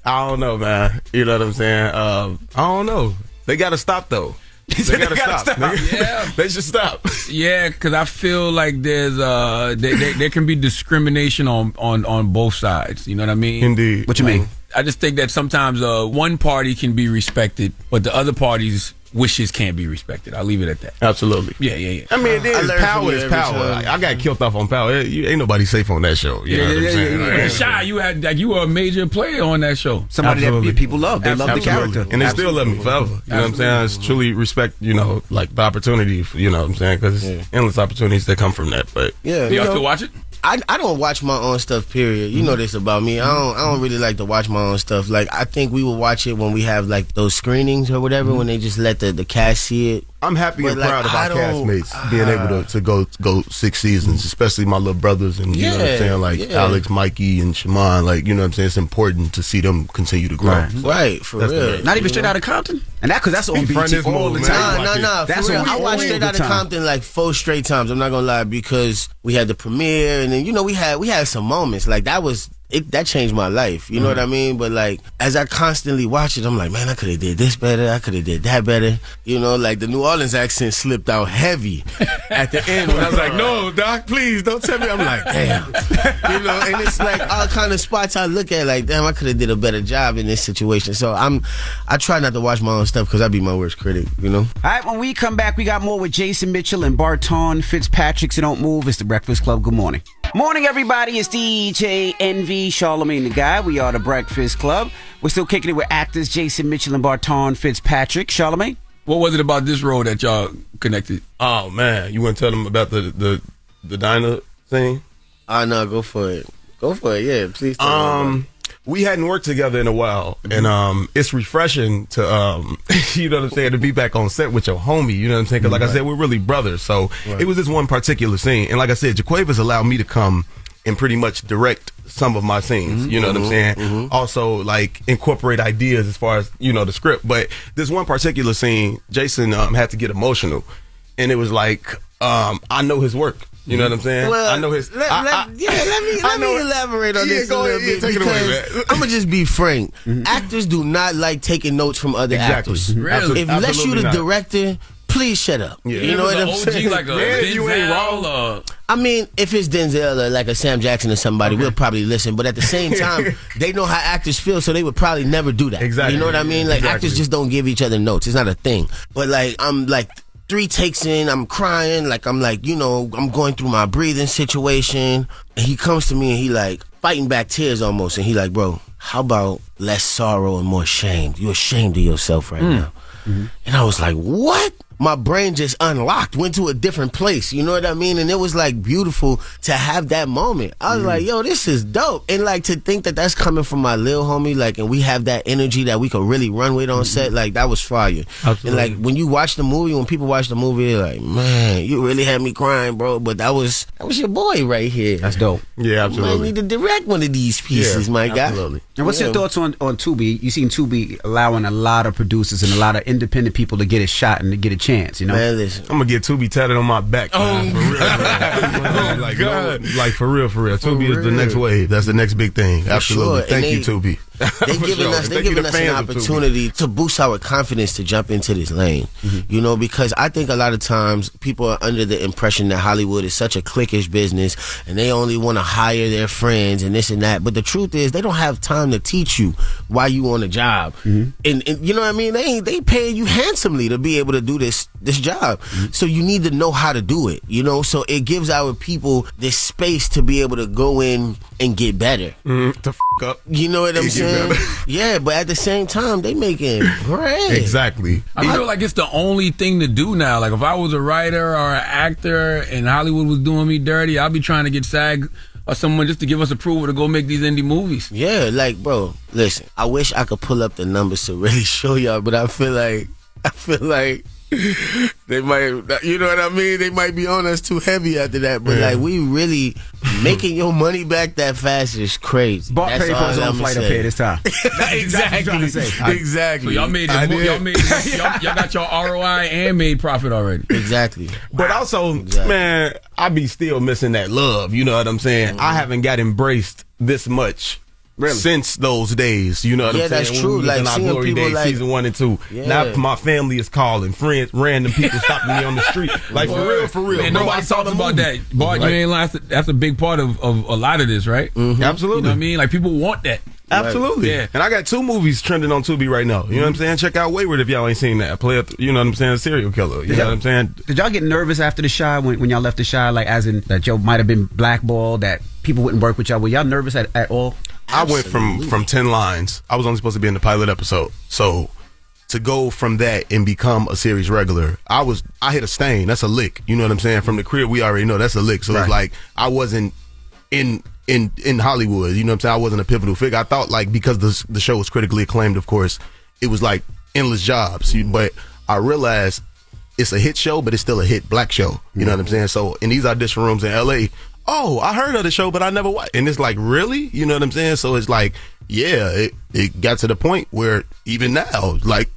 I don't know, man. You know what I'm saying? I don't know. They got to stop though. They gotta stop. Yeah, they should stop. Yeah, because I feel like there's there can be discrimination on both sides. You know what I mean? Indeed. What you mean? I just think that sometimes one party can be respected, but the other party's wishes can't be respected. I'll leave it at that. Absolutely. Yeah. I mean, power is power. I got killed off on Power. Ain't nobody safe on that show. You know what I'm saying? Yeah. Shy, you were a major player on that show. Somebody that people love. They love the character. And they still love me forever. You know what I'm saying? It's truly respect, like the opportunity, you know what I'm saying? Because it's endless opportunities that come from that. But yeah. You still watch it? I don't watch my own stuff, period. You know this about me. I don't really like to watch my own stuff. Like, I think we will watch it when we have, like, those screenings or whatever, when they just let the cast see it. I'm happy and proud of our castmates being able to go 6 seasons, especially my little brothers and, you know what I'm saying, like Alex, Mikey, and Shaman. Like, you know what I'm saying? It's important to see them continue to grow. Right, for real. Not even Straight Outta Compton? And because that's on BT all the time. Nah, for real. I watched Straight Outta Compton like 4 straight times. I'm not gonna lie, because we had the premiere, and then, we had some moments. Like, that changed my life. You know what I mean? But, like, as I constantly watch it, I'm like, man, I could have did this better. I could have did that better. Like, the New Orleans accent slipped out heavy at the end when I was like, no, Doc, please don't tell me. I'm like, damn. And it's like all kind of spots I look at, like, damn, I could have did a better job in this situation. So I try not to watch my own stuff because I'd be my worst critic, All right, when we come back, we got more with Jason Mitchell and Barton Fitzpatrick. So don't move. It's the Breakfast Club. Good morning. Morning, everybody. It's DJ Envy, Charlamagne the Guy. We are the Breakfast Club. We're still kicking it with actors Jason Mitchell and Barton Fitzpatrick. Charlamagne? What was it about this role that y'all connected? Oh, man. You want to tell them about the diner thing? No, go for it. Go for it, yeah. Please tell them. We hadn't worked together in a while, and it's refreshing to, you know what I'm saying, to be back on set with your homie, you know what I'm saying? Because, like I said, we're really brothers, so it was this one particular scene. And like I said, Jaquavis allowed me to come and pretty much direct some of my scenes, you know what I'm saying? Also, like, incorporate ideas as far as, the script. But this one particular scene, Jason had to get emotional, and it was like, I know his work. You know what I'm saying? Well, I know his. Let me elaborate on this a little bit. Take it away, man. I'm gonna just be frank. Actors do not like taking notes from other actors. Really? Unless you're the director, please shut up. Yeah. You know what I'm saying? Like a Denzel, you ain't wrong. I mean, if it's Denzel or like a Sam Jackson or somebody, we'll probably listen. But at the same time, they know how actors feel, so they would probably never do that. Exactly. You know what I mean? Like, actors just don't give each other notes. It's not a thing. But, like, I'm like 3 takes in, I'm crying, I'm going through my breathing situation, and he comes to me and he like fighting back tears almost, and he like, bro, how about less sorrow and more shame? You're ashamed of yourself right now. And I was like, what? My brain just unlocked, went to a different place. You know what I mean? And it was like beautiful to have that moment. I was like, yo, this is dope. And like to think that that's coming from my little homie, like, and we have that energy that we could really run with on set, like that was fire. Absolutely. And like when you watch the movie, when people watch the movie, they're like, man, you really had me crying, bro. But that was your boy right here. That's dope. Yeah, absolutely. You might need to direct one of these pieces, my guy. Absolutely. And what's your thoughts on Tubi? You seen Tubi allowing a lot of producers and a lot of independent people to get a shot and to get a chance, Man, listen. I'm gonna get Tubi tatted on my back. Man, for real. Like, God. Like for real. Tubi is the next wave. That's the next big thing. Absolutely. Sure. Thank you, Tubi. They're giving us an opportunity to boost our confidence to jump into this lane. Because I think a lot of times people are under the impression that Hollywood is such a cliquish business and they only want to hire their friends and this and that. But the truth is they don't have time to teach you why you on a job. And you know what I mean? They paying you handsomely to be able to do this job. So you need to know how to do it, so it gives our people this space to be able to go in and get better. To f*** up. You know what I'm saying? Yeah, but at the same time, they making bread. Exactly. I feel like it's the only thing to do now. Like if I was a writer or an actor and Hollywood was doing me dirty, I'd be trying to get SAG or someone just to give us approval to go make these indie movies. Yeah, like, bro, listen, I wish I could pull up the numbers to really show y'all, but I feel like they might, you know what I mean? They might be on us too heavy after that. But like, we really making your money back that fast is crazy. Bought paid for his own flight up here this time. Exactly. So y'all made y'all got your ROI and made profit already. Exactly. But also, man, I be still missing that love. You know what I'm saying? I haven't got embraced this much since those days. You know what I'm saying? That's true. When we was in our seeing glory people days, season 1 and 2. Yeah. Now my family is calling, friends, random people stopping me on the street. Like for real. Man, nobody talks about that. Bart, you ain't lying. That's a big part of a lot of this, right? Absolutely. You know what I mean? Like people want that. Absolutely. Yeah. And I got 2 movies trending on Tubi right now. You know what I'm saying? Check out Wayward if y'all ain't seen that. Play it, you know what I'm saying? A serial killer. You know what I'm saying? Did y'all get nervous after the Chi when y'all left the Chi, like as in that y'all might have been blackballed, that people wouldn't work with y'all? Were y'all nervous at all? I went from 10 lines. I was only supposed to be in the pilot episode. So to go from that and become a series regular, I hit a stain. That's a lick. You know what I'm saying? From the crib, we already know that's a lick. So it's like I wasn't in Hollywood. You know what I'm saying? I wasn't a pivotal figure. I thought like because the show was critically acclaimed, of course, it was like endless jobs. But I realized it's a hit show, but it's still a hit black show. You know what I'm saying? So in these audition rooms in LA, I heard of the show, but I never watched. And it's like, really? You know what I'm saying? So it's like, yeah, it got to the point where even now, like,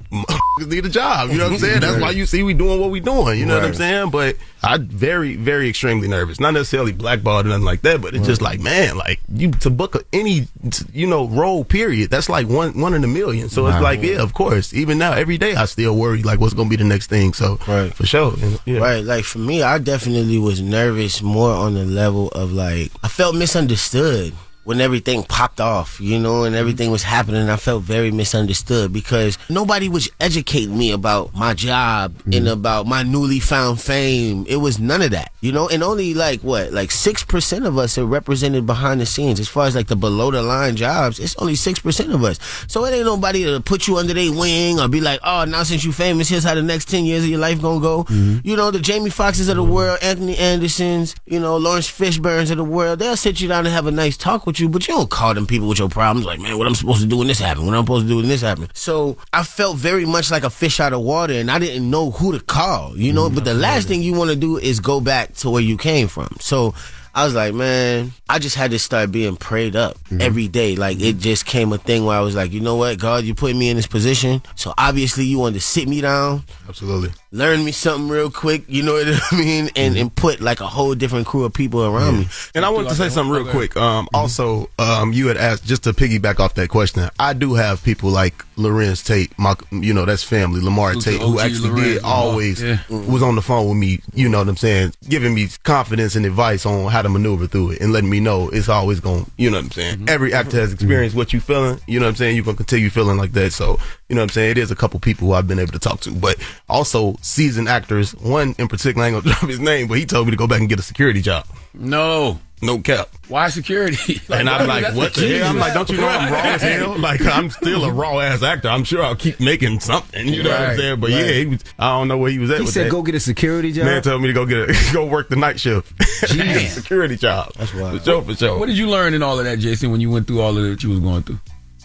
need a job. You know what I'm saying? That's why you see we doing what we doing. You know what I'm saying? But I'm very, very extremely nervous. Not necessarily blackballed or nothing like that, but it's just like, man, like you to book any, role period, that's like one in a million. So it's like, yeah, of course. Even now, every day I still worry like what's gonna be the next thing. So for sure, right. Like for me, I definitely was nervous more on the level of like I felt misunderstood when everything popped off, and everything was happening. I felt very misunderstood because nobody was educating me about my job and about my newly found fame. It was none of that, and only like 6% of us are represented behind the scenes. As far as like the below the line jobs, it's only 6% of us. So it ain't nobody to put you under their wing or be like, oh, now since you famous, here's how the next 10 years of your life gonna go. The Jamie Foxxes of the world, Anthony Andersons, Lawrence Fishburnes of the world, they'll sit you down and have a nice talk with you, but you don't call them people with your problems like, man, what I'm supposed to do when this happened, what I'm supposed to do when this happened. So I felt very much like a fish out of water, and I didn't know who to call, but the last thing you want to do is go back to where you came from. So I was like, man, I just had to start being prayed up every day. Like, it just came a thing where I was like, you know what, God, you put me in this position, so obviously you wanted to sit me down. Absolutely. Learn me something real quick, you know what I mean? And put like a whole different crew of people around me. And I wanted to say something real quick. Also, you had asked, just to piggyback off that question, I do have people like Lorenz Tate, that's family, Lamar Tate, who actually did always was on the phone with me, you know what I'm saying, giving me confidence and advice on how to maneuver through it and letting me know it's always going, you know what I'm saying? Every actor has experienced what you feeling, you know what I'm saying? You're going to continue feeling like that. So, you know what I'm saying? It is a couple people who I've been able to talk to, but also seasoned actors. One in particular, I ain't gonna drop his name, but he told me to go back and get a security job. No cap. Why security? And I'm like, what the hell? I'm like, don't you know I'm raw as hell? Like, I'm still a raw ass actor. I'm sure I'll keep making something. You know what I'm saying? But yeah, I don't know where he was at. He with said, that. go get a security job. Man told me to go work the night shift. Get a security job. That's wild. For sure. What did you learn in all of that, Jason, when you went through all of that you was going through?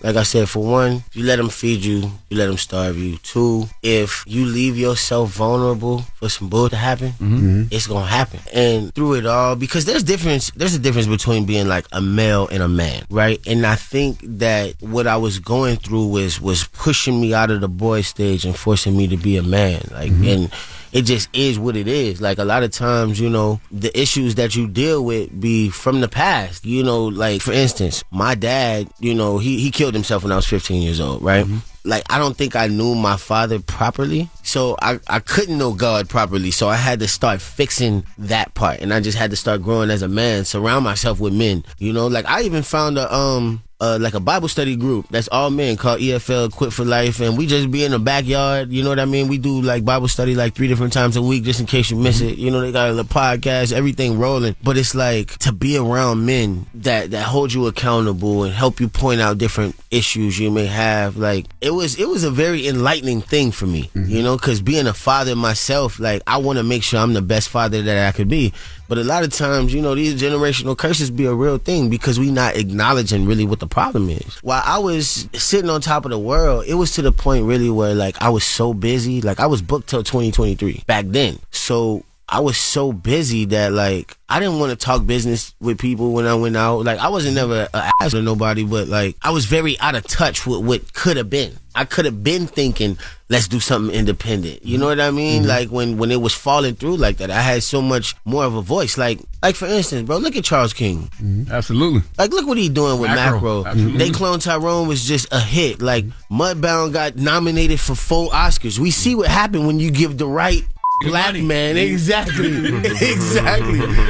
Like I said, for one, you let them feed you, you let them starve you. 2, if you leave yourself vulnerable for some bull to happen, it's gonna happen. And through it all, because there's a difference between being like a male and a man, right? And I think that what I was going through was pushing me out of the boy stage and forcing me to be a man. Like, and it just is what it is. Like, a lot of times, the issues that you deal with be from the past. Like, for instance, my dad, he killed himself when I was 15 years old, right? Like, I don't think I knew my father properly. So I couldn't know God properly. So I had to start fixing that part. And I just had to start growing as a man, surround myself with men. Like, I even found a Bible study group that's all men called EFL Quit for Life, and we just be in the backyard, you know what I mean? We do like Bible study like 3 different times a week just in case you miss it. They got a little podcast, everything rolling. But it's like to be around men that hold you accountable and help you point out different issues you may have. Like, it was a very enlightening thing for me, because being a father myself, like, I want to make sure I'm the best father that I could be. But a lot of times, these generational curses be a real thing because we not acknowledging really what the problem is. While I was sitting on top of the world, it was to the point really where, like, I was so busy. Like, I was booked till 2023 back then. So I was so busy that, like, I didn't want to talk business with people when I went out. Like, I wasn't never an ass to nobody, but, like, I was very out of touch with what could have been. I could have been thinking, let's do something independent. You know what I mean? Like when it was falling through like that, I had so much more of a voice. Like for instance, bro, look at Charles King. Absolutely. Like look what he doing with Macro. Macro. They Clone Tyrone was just a hit. Like Mudbound got nominated for 4 Oscars. We see what happened when you give the right black man, exactly.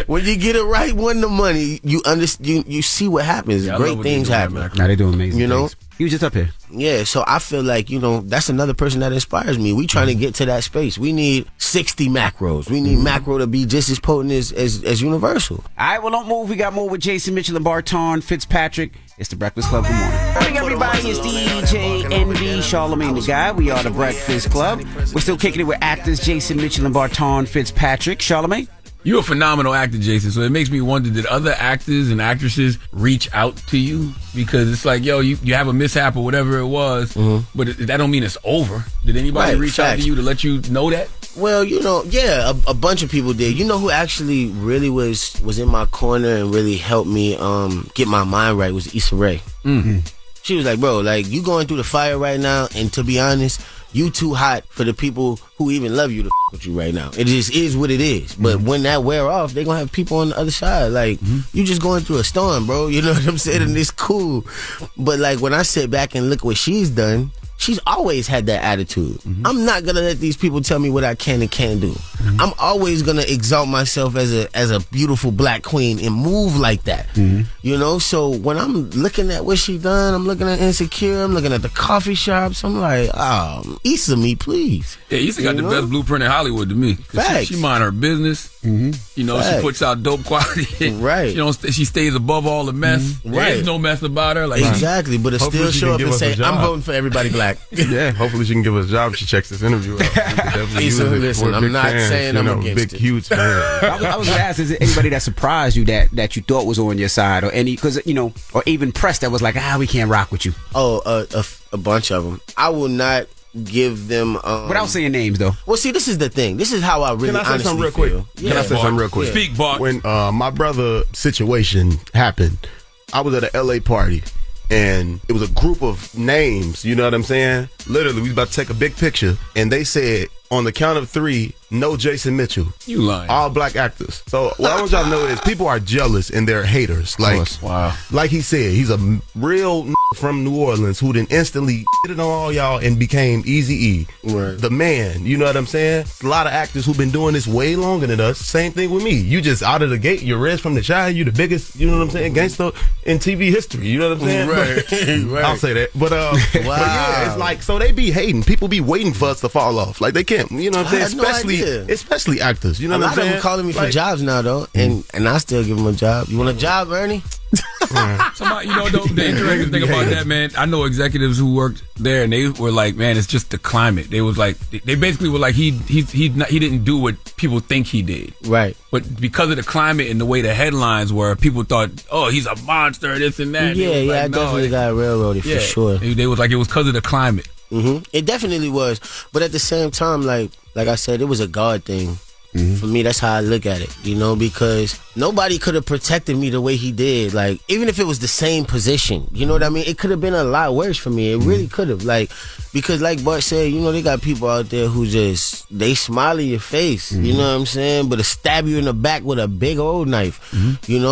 When you get it right, won the money, you understand. You see what happens. Great things happen. Now they do amazing. You know, things. He was just up here. Yeah, so I feel like, that's another person that inspires me. We trying to get to that space. We need 60 Macros. We need Macro to be just as potent as Universal. All right, well, don't move. We got more with Jason Mitchell and Barton Fitzpatrick. It's the Breakfast Club. Good morning. Morning, everybody. It's DJ Envy, Charlamagne the Guy. We are the Breakfast Club. We're still kicking it with actors Jason Mitchell and Barton Fitzpatrick. Charlamagne? You're a phenomenal actor, Jason, so it makes me wonder, did other actors and actresses reach out to you? Because it's like, yo, you have a mishap or whatever it was, but that don't mean it's over. Did anybody reach out to you to let you know that? Well, yeah, a bunch of people did. You know who actually really was in my corner and really helped me get my mind right was Issa Rae. She was like, bro, like, you going through the fire right now, and to be honest, you too hot for the people who even love you to with you right now. It just is what it is. But when that wear off, they gonna have people on the other side. Like, you just going through a storm, bro. You know what I'm saying? And it's cool. But like, when I sit back and look what she's done, she's always had that attitude. I'm not gonna let these people tell me what I can and can't do. I'm always gonna exalt myself as a beautiful black queen and move like that. So when I'm looking at what she done, I'm looking at Insecure, I'm looking at the coffee shops, I'm like, Issa me, please. Yeah, Issa got the best blueprint in Hollywood to me. She mind her business. She puts out dope quality. Right. She stays above all the mess. There's no mess about her. Like, exactly, but it still show up and say, I'm voting for everybody black. Yeah, hopefully she can give us a job if she checks this interview out. Listen, I'm not saying I'm against it. Huge fan. I was going to ask, is there anybody that surprised you that you thought was on your side, or any, because, or even press that was like, we can't rock with you? Oh, a bunch of them. I will not give them without saying names, though. Well, see, this is the thing. This is how I really honestly something real quick? feel. Can I say something real quick? Speak, Bart. When my brother situation happened, I was at a LA party, and it was a group of names, you know what I'm saying? Literally, we was about to take a big picture, and they said, on the count of 3, no Jason Mitchell. You lying. All black actors. So what I want y'all to know is people are jealous and they're haters. Like, like he said, he's a real from New Orleans who then instantly hit it on all y'all and became Eazy-E. Right. The man, you know what I'm saying? A lot of actors who've been doing this way longer than us. Same thing with me. You just out of the gate, you're Rez from the Shire, you the biggest, you know what I'm saying, gangster in TV history. You know what I'm saying? Right. I'll say that. But but yeah, it's like, so they be hating. People be waiting for us to fall off. Like, they can't, you know what I'm saying? Especially actors. You know what I'm saying? A lot of them calling me for jobs now, though, and I still give them a job. You want a job, Ernie? Somebody, the interesting thing about that, man, I know executives who worked there, and they were like, man, it's just the climate. They was like, they basically were like, he didn't do what people think he did. Right. But because of the climate and the way the headlines were, people thought, oh, he's a monster, this and that. Yeah, I definitely got railroaded for sure. They was like, it was because of the climate. It definitely was, but at the same time, like I said, it was a God thing. For me, that's how I look at it, because nobody could have protected me the way he did. Like, even if it was the same position, you know what I mean? It could have been a lot worse for me. It really could have. Like, because like Bart said, they got people out there who just, they smile in your face, you know what I'm saying? But to stab you in the back with a big old knife,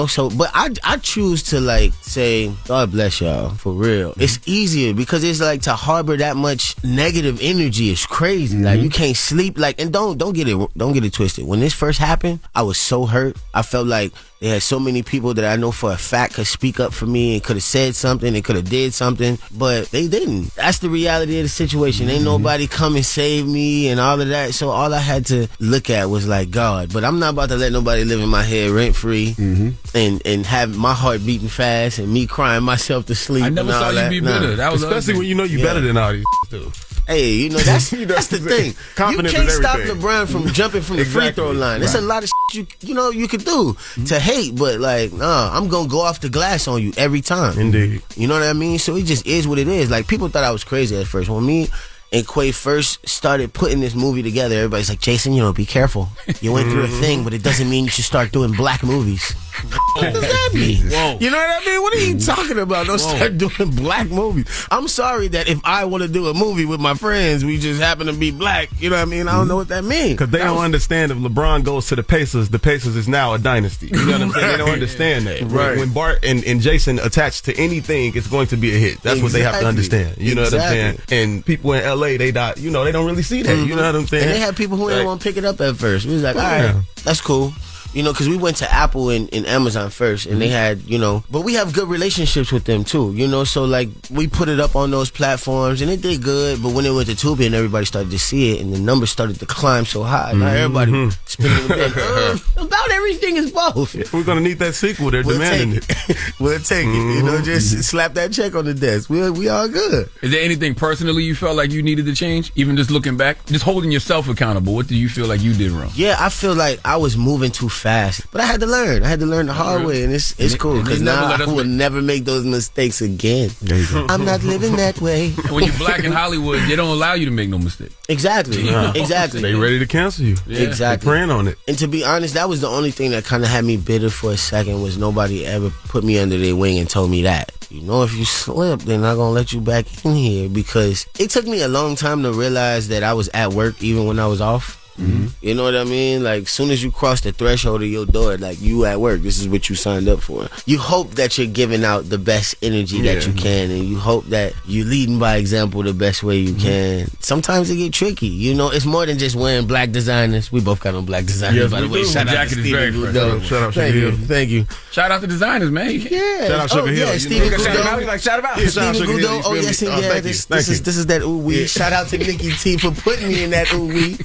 So, but I choose to like say, God bless y'all, for real. It's easier because it's like to harbor that much negative energy is crazy. Like, you can't sleep. Like, and don't get it twisted. When this first happened, I was so hurt. I felt like they had so many people that I know for a fact could speak up for me and could have said something and could have did something, but they didn't. That's the reality of the situation. Ain't nobody come and save me and all of that. So all I had to look at was like, God, but I'm not about to let nobody live in my head rent free and have my heart beating fast and me crying myself to sleep. I never saw you be bitter. That was especially when you better than all these too. Hey, that's the thing. Confidence you can't is stop everything. LeBron from jumping from the free throw line. There's a lot of you could do to hate, but like, I'm gonna go off the glass on you every time. Indeed. You know what I mean? So it just is what it is. Like, people thought I was crazy at first. When me and Quay first started putting this movie together, everybody's like, Jason, be careful. You went through a thing, but it doesn't mean you should start doing black movies. What does that mean? Whoa. You know what I mean? What are you talking about? Don't start doing black movies. I'm sorry that if I want to do a movie with my friends, we just happen to be black. You know what I mean? I don't know what that means. Because they don't understand if LeBron goes to the Pacers is now a dynasty. You know what I'm saying? They don't understand that. Right. When Bart and Jason attach to anything, it's going to be a hit. That's what they have to understand. You know what I'm saying? And people in LA, they don't really see that. You know what I'm saying? And they had people who didn't want to pick it up at first. We was like, all right, that's cool. You know, because we went to Apple and Amazon first, and they had, but we have good relationships with them too, so like we put it up on those platforms and it did good, but when it went to Tubi and everybody started to see it and the numbers started to climb so high, now everybody spinning the bed. About everything is both. Yeah, we're going to need that sequel. They're demanding it. We'll take it. Just slap that check on the desk. We all good. Is there anything personally you felt like you needed to change? Even just looking back, just holding yourself accountable. What do you feel like you did wrong? Yeah, I feel like I was moving too fast, but I had to learn. I had to learn the hard way, and it's cool because now I will never make those mistakes again. There you go. I'm not living that way. When you're black in Hollywood, they don't allow you to make no mistake. Exactly. Exactly. They ready to cancel you. Yeah. Exactly. They're praying on it. And to be honest, that was the only thing that kind of had me bitter for a second, was nobody ever put me under their wing and told me that. If you slip, they're not going to let you back in here, because it took me a long time to realize that I was at work even when I was off. Mm-hmm. You know what I mean? Like, soon as you cross the threshold of your door, like, you at work, this is what you signed up for. You hope that you're giving out the best energy that you can, and you hope that you're leading by example the best way you can. Sometimes it get tricky. It's more than just wearing black designers. We both got on black designers, by the way. Shout out to Stevie Gudo. Shout out Thank you. Shout out to designers, man. Yeah. Shout out Sugar Hill. Yeah, Stevie Gudo. Shout him out. Stevie Gudo. Oh, yes, and yeah. This is that ooh wee. Shout out to Nikki T for putting me in that ooh wee.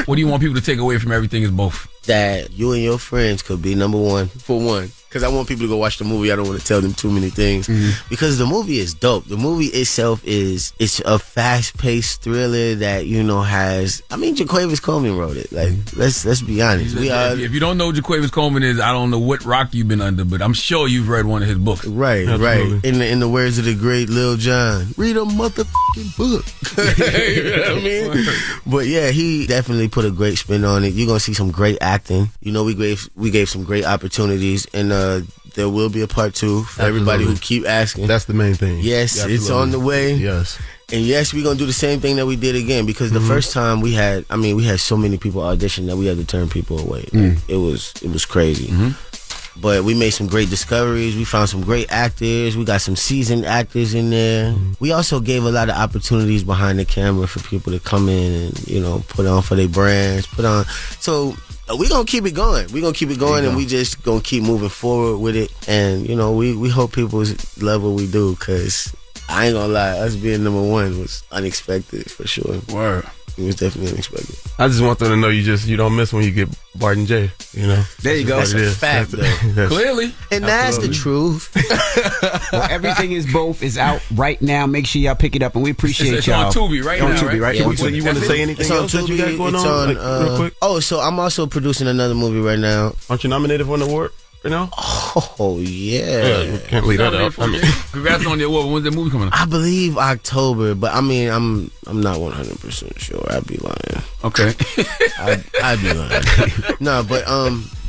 What do you want people to take away from Everything Is Both? That you and your friends could be number one, for one. Because I want people to go watch the movie. I don't want to tell them too many things. Because the movie is dope. The movie itself it's a fast-paced thriller that, has... I mean, Jaquavis Coleman wrote it. Like, let's be honest. If you don't know who Jaquavis Coleman is, I don't know what rock you've been under, but I'm sure you've read one of his books. Right. In the words of the great Lil Jon, read a motherfucking book. You know what I mean? But yeah, he definitely put a great spin on it. You're going to see some great acting. We gave some great opportunities, and there will be a part 2 for everybody who keep asking. That's the main thing. Yes, it's on the way. Yes. And yes, we're going to do the same thing that we did again, because the first time we had so many people audition that we had to turn people away. It was crazy. But we made some great discoveries. We found some great actors. We got some seasoned actors in there. We also gave a lot of opportunities behind the camera for people to come in and, put on for their brands, So we're going to keep it going. And we just going to keep moving forward with it. And, we hope people love what we do, because I ain't going to lie, us being number one was unexpected for sure. Word. It was definitely unexpected. I just want them to know you don't miss when you get Bart and Jay. There you go. That's a fact, though. Clearly. And that's the truth. Well, Everything Is Both is out right now. Make sure y'all pick it up, and we appreciate it's y'all. on Tubi right now, Tubi, right? Yeah, So you want to say anything else that you got going on? Real quick? Oh, so I'm also producing another movie right now. Aren't you nominated for an award right now? Oh, yeah. You can't leave that out. Congrats on the award. When's the movie coming out? I believe October, but I'm not 100% sure. I'd be lying. Okay. I'd be lying. No,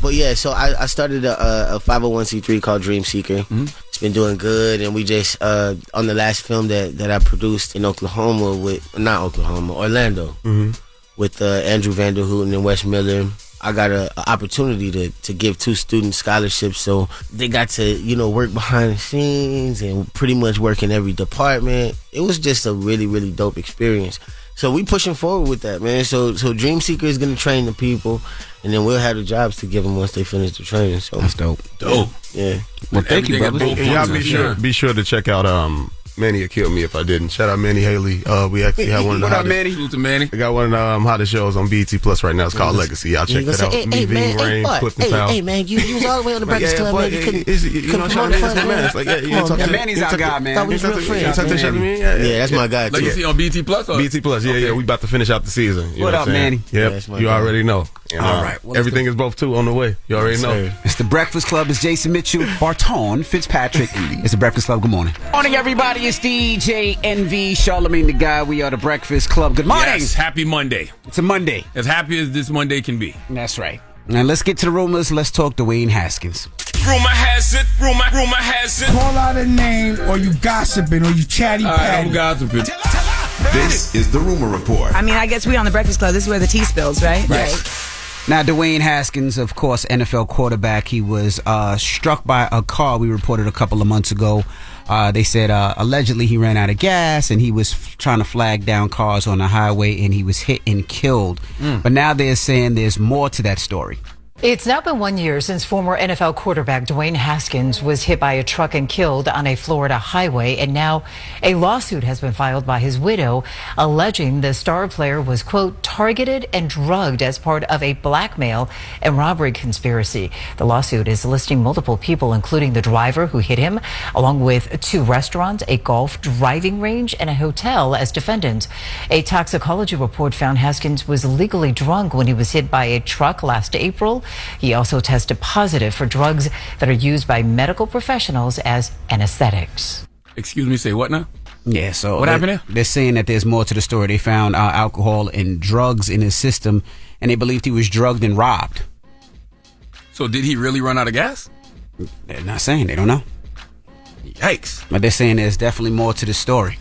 but yeah, so I started a 501c3 called Dream Seeker. It's been doing good, and we just on the last film that I produced in Orlando, with Andrew Vanderhooten and Wes Miller. I got an opportunity to give 2 students scholarships, so they got to, work behind the scenes and pretty much work in every department. It was just a really, really dope experience. So we pushing forward with that, man. So Dream Seeker is going to train the people, and then we'll have the jobs to give them once they finish the training. So that's dope. Yeah. Well, thank you, brother. Y'all be sure to check out Manny would kill me if I didn't. Shout out Manny Haley. We actually have one of the hottest. Manny? Salute to Manny. We got one of the hottest shows on BET Plus right now. It's called Legacy. Y'all check that out. Hey, man, you was all the way on the Breakfast Club, man. You couldn't come on the front, man. It's like, Manny's our guy, man. Thought we was real friends. Yeah, that's my guy, too. Legacy on BET Plus? BET Plus, yeah. We about to finish out the season. What up, Manny? Yep, you already know. All right. Everything is both too on the way. You already know. It's the Breakfast Club. It's Jason Mitchell, Barton Fitzpatrick. It's the Breakfast Club. Good morning. Morning, everybody. It's DJ NV, Charlamagne the Guy. We are the Breakfast Club. Good morning. Yes, happy Monday. It's a Monday. As happy as this Monday can be. That's right. Now let's get to the rumors. Let's talk Dwayne Haskins. Rumor has it. Call out a name, or you gossiping, or you chatty patty. I'm gossiping. This is the Rumor Report. I mean, I guess we on the Breakfast Club. This is where the tea spills, right? Right. Now, Dwayne Haskins, of course, NFL quarterback, he was struck by a car. We reported a couple of months ago. They said allegedly he ran out of gas and he was trying to flag down cars on the highway and he was hit and killed. But now they're saying there's more to that story. It's now been 1 year since former NFL quarterback Dwayne Haskins was hit by a truck and killed on a Florida highway, and now a lawsuit has been filed by his widow alleging the star player was, quote, targeted and drugged as part of a blackmail and robbery conspiracy. The lawsuit is listing multiple people, including the driver who hit him, along with 2 restaurants, a golf driving range, and a hotel as defendants. A toxicology report found Haskins was legally drunk when he was hit by a truck last April. He also tested positive for drugs that are used by medical professionals as anesthetics. Excuse me, say what now? Yeah, so what happened there? They're saying that there's more to the story. They found alcohol and drugs in his system, and they believed he was drugged and robbed. So did he really run out of gas? They're not saying. They don't know. Yikes. But they're saying there's definitely more to the story.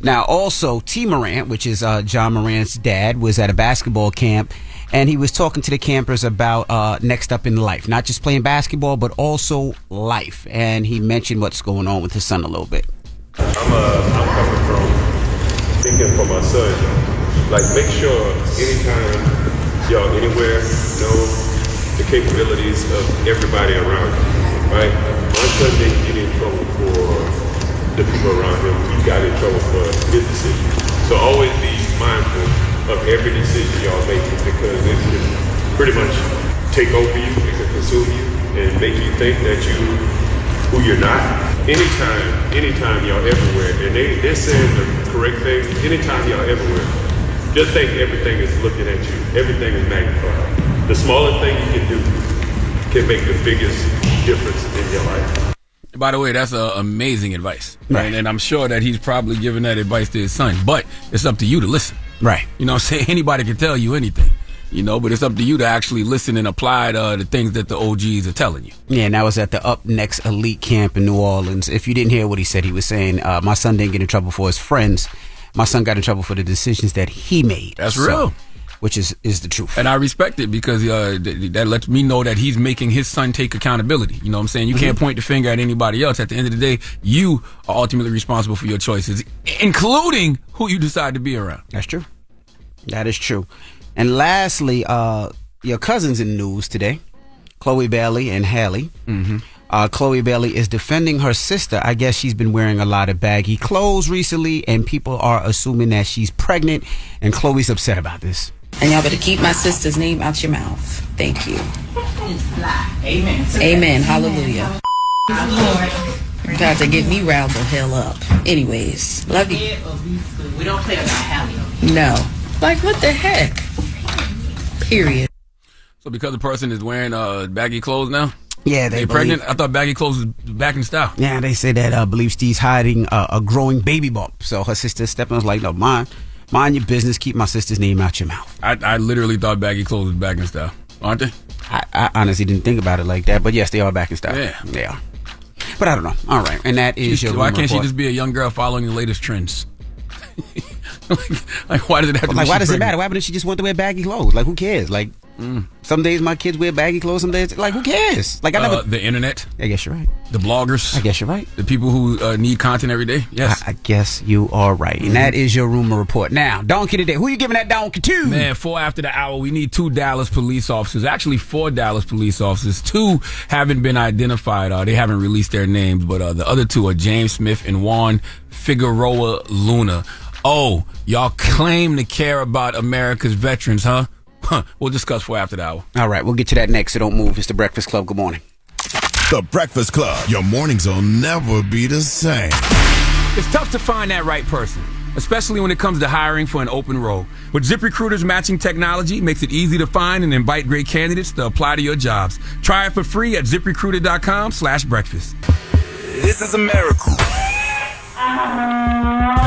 Now, also, T. Morant, which is John Morant's dad, was at a basketball camp, and he was talking to the campers about next up in life. Not just playing basketball, but also life. And he mentioned what's going on with his son a little bit. I'm coming from thinking for my son. Like, make sure anytime y'all anywhere know the capabilities of everybody around you, right? My son didn't get in trouble for the people around him. He got in trouble for his decision. So always be mindful of every decision y'all make, because it can pretty much take over you, it can consume you, and make you think that you who you're not. Anytime y'all everywhere, and they're saying the correct thing, anytime y'all everywhere, just think everything is looking at you. Everything is magnified. The smallest thing you can do can make the biggest difference in your life. By the way, that's amazing advice. Right? And I'm sure that he's probably giving that advice to his son. But it's up to you to listen. Right. You know what I'm saying? Anybody can tell you anything. You know, but it's up to you to actually listen and apply the things that the OGs are telling you. Yeah, and that was at the Up Next Elite Camp in New Orleans. If you didn't hear what he said, he was saying, my son didn't get in trouble for his friends. My son got in trouble for the decisions that he made. That's real. Which is the truth. And I respect it, because that lets me know that he's making his son take accountability. You know what I'm saying? You can't point the finger at anybody else. At the end of the day, you are ultimately responsible for your choices, including who you decide to be around. That's true. That is true. And lastly, your cousin's in the news today, Chloe Bailey and Halle. Chloe Bailey is defending her sister. I guess she's been wearing a lot of baggy clothes recently, and people are assuming that she's pregnant, and Chloe's upset about this. And y'all better keep my sister's name out your mouth. Thank you. Amen. Amen. Hallelujah. About to get me riled the hell up. Anyways, love you. We don't play about Halle. No. Like, what the heck? Period. So because the person is wearing baggy clothes now? Yeah, they pregnant? I thought baggy clothes was back in style. Yeah, they say that believes Steve's hiding a growing baby bump. So her sister stepping was like, no, mind your business. Keep my sister's name out your mouth. I literally thought baggy clothes was back in style. Aren't they? I honestly didn't think about it like that. But yes, they are back in style. Yeah. They are. But I don't know. All right. And that is your Why can't report. she just be a young girl following the latest trends? Like, why does it have to be? Like, why does it matter? Why would she just want to wear baggy clothes? Like, who cares? Like, some days my kids wear baggy clothes. Some days, like, who cares? Like, I never. The internet. I guess you're right. The bloggers. I guess you're right. The people who need content every day. Yes. I guess you are right. And that is your rumor report. Now, donkey today. Who you giving that donkey to? Man, 4 after the hour, we need 2 Dallas police officers. Actually, 4 Dallas police officers. 2 haven't been identified. They haven't released their names, but the other 2 are James Smith and Juan Figueroa Luna. Oh, y'all claim to care about America's veterans, huh? We'll discuss 4 after the hour. All right, we'll get to that next, so don't move. It's The Breakfast Club. Good morning. The Breakfast Club. Your mornings will never be the same. It's tough to find that right person, especially when it comes to hiring for an open role. With ZipRecruiter's matching technology, makes it easy to find and invite great candidates to apply to your jobs. Try it for free at ZipRecruiter.com/breakfast. This is a miracle.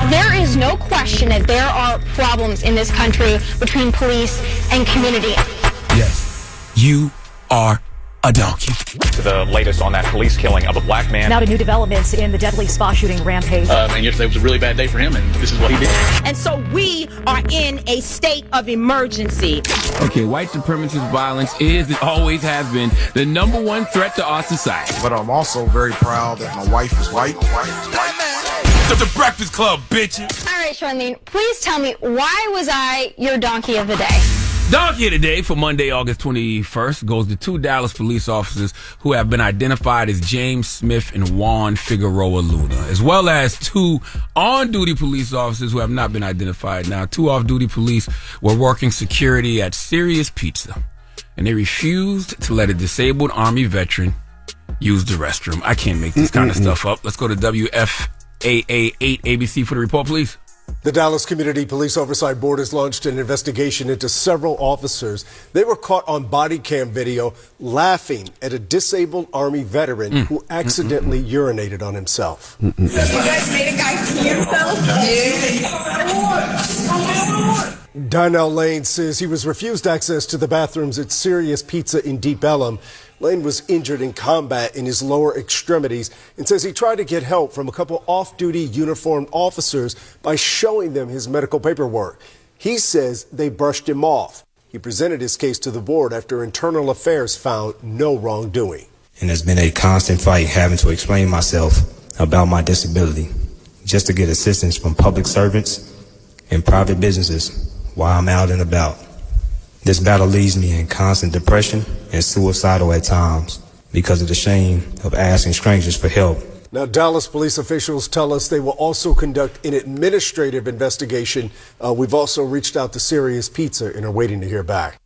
There is no question that there are problems in this country between police and community. Yes, you are a donkey. The latest on that police killing of a black man. Now to new developments in the deadly spa shooting rampage. And yesterday was a really bad day for him, and this is what he did. And so we are in a state of emergency. Okay, white supremacist violence is and always has been the number one threat to our society. But I'm also very proud that my wife is white. The Breakfast Club, bitches. All right, Charlamagne, please tell me, why was I your donkey of the day? Donkey of the day for Monday, August 21st goes to 2 Dallas police officers who have been identified as James Smith and Juan Figueroa Luna, as well as 2 on-duty police officers who have not been identified. Now, 2 off-duty police were working security at Sirius Pizza, and they refused to let a disabled Army veteran use the restroom. I can't make this kind of stuff up. Let's go to WFAA 8 ABC for the report, please. The Dallas Community Police Oversight Board has launched an investigation into several officers. They were caught on body cam video laughing at a disabled Army veteran who accidentally urinated on himself. You guys made a guy pee himself? Donnell Lane says he was refused access to the bathrooms at Sirius Pizza in Deep Ellum. Lane was injured in combat in his lower extremities and says he tried to get help from a couple off-duty uniformed officers by showing them his medical paperwork. He says they brushed him off. He presented his case to the board after Internal Affairs found no wrongdoing. And there's been a constant fight having to explain myself about my disability just to get assistance from public servants and private businesses while I'm out and about. This battle leaves me in constant depression and suicidal at times because of the shame of asking strangers for help. Now, Dallas police officials tell us they will also conduct an administrative investigation. We've also reached out to Sirius Pizza and are waiting to hear back.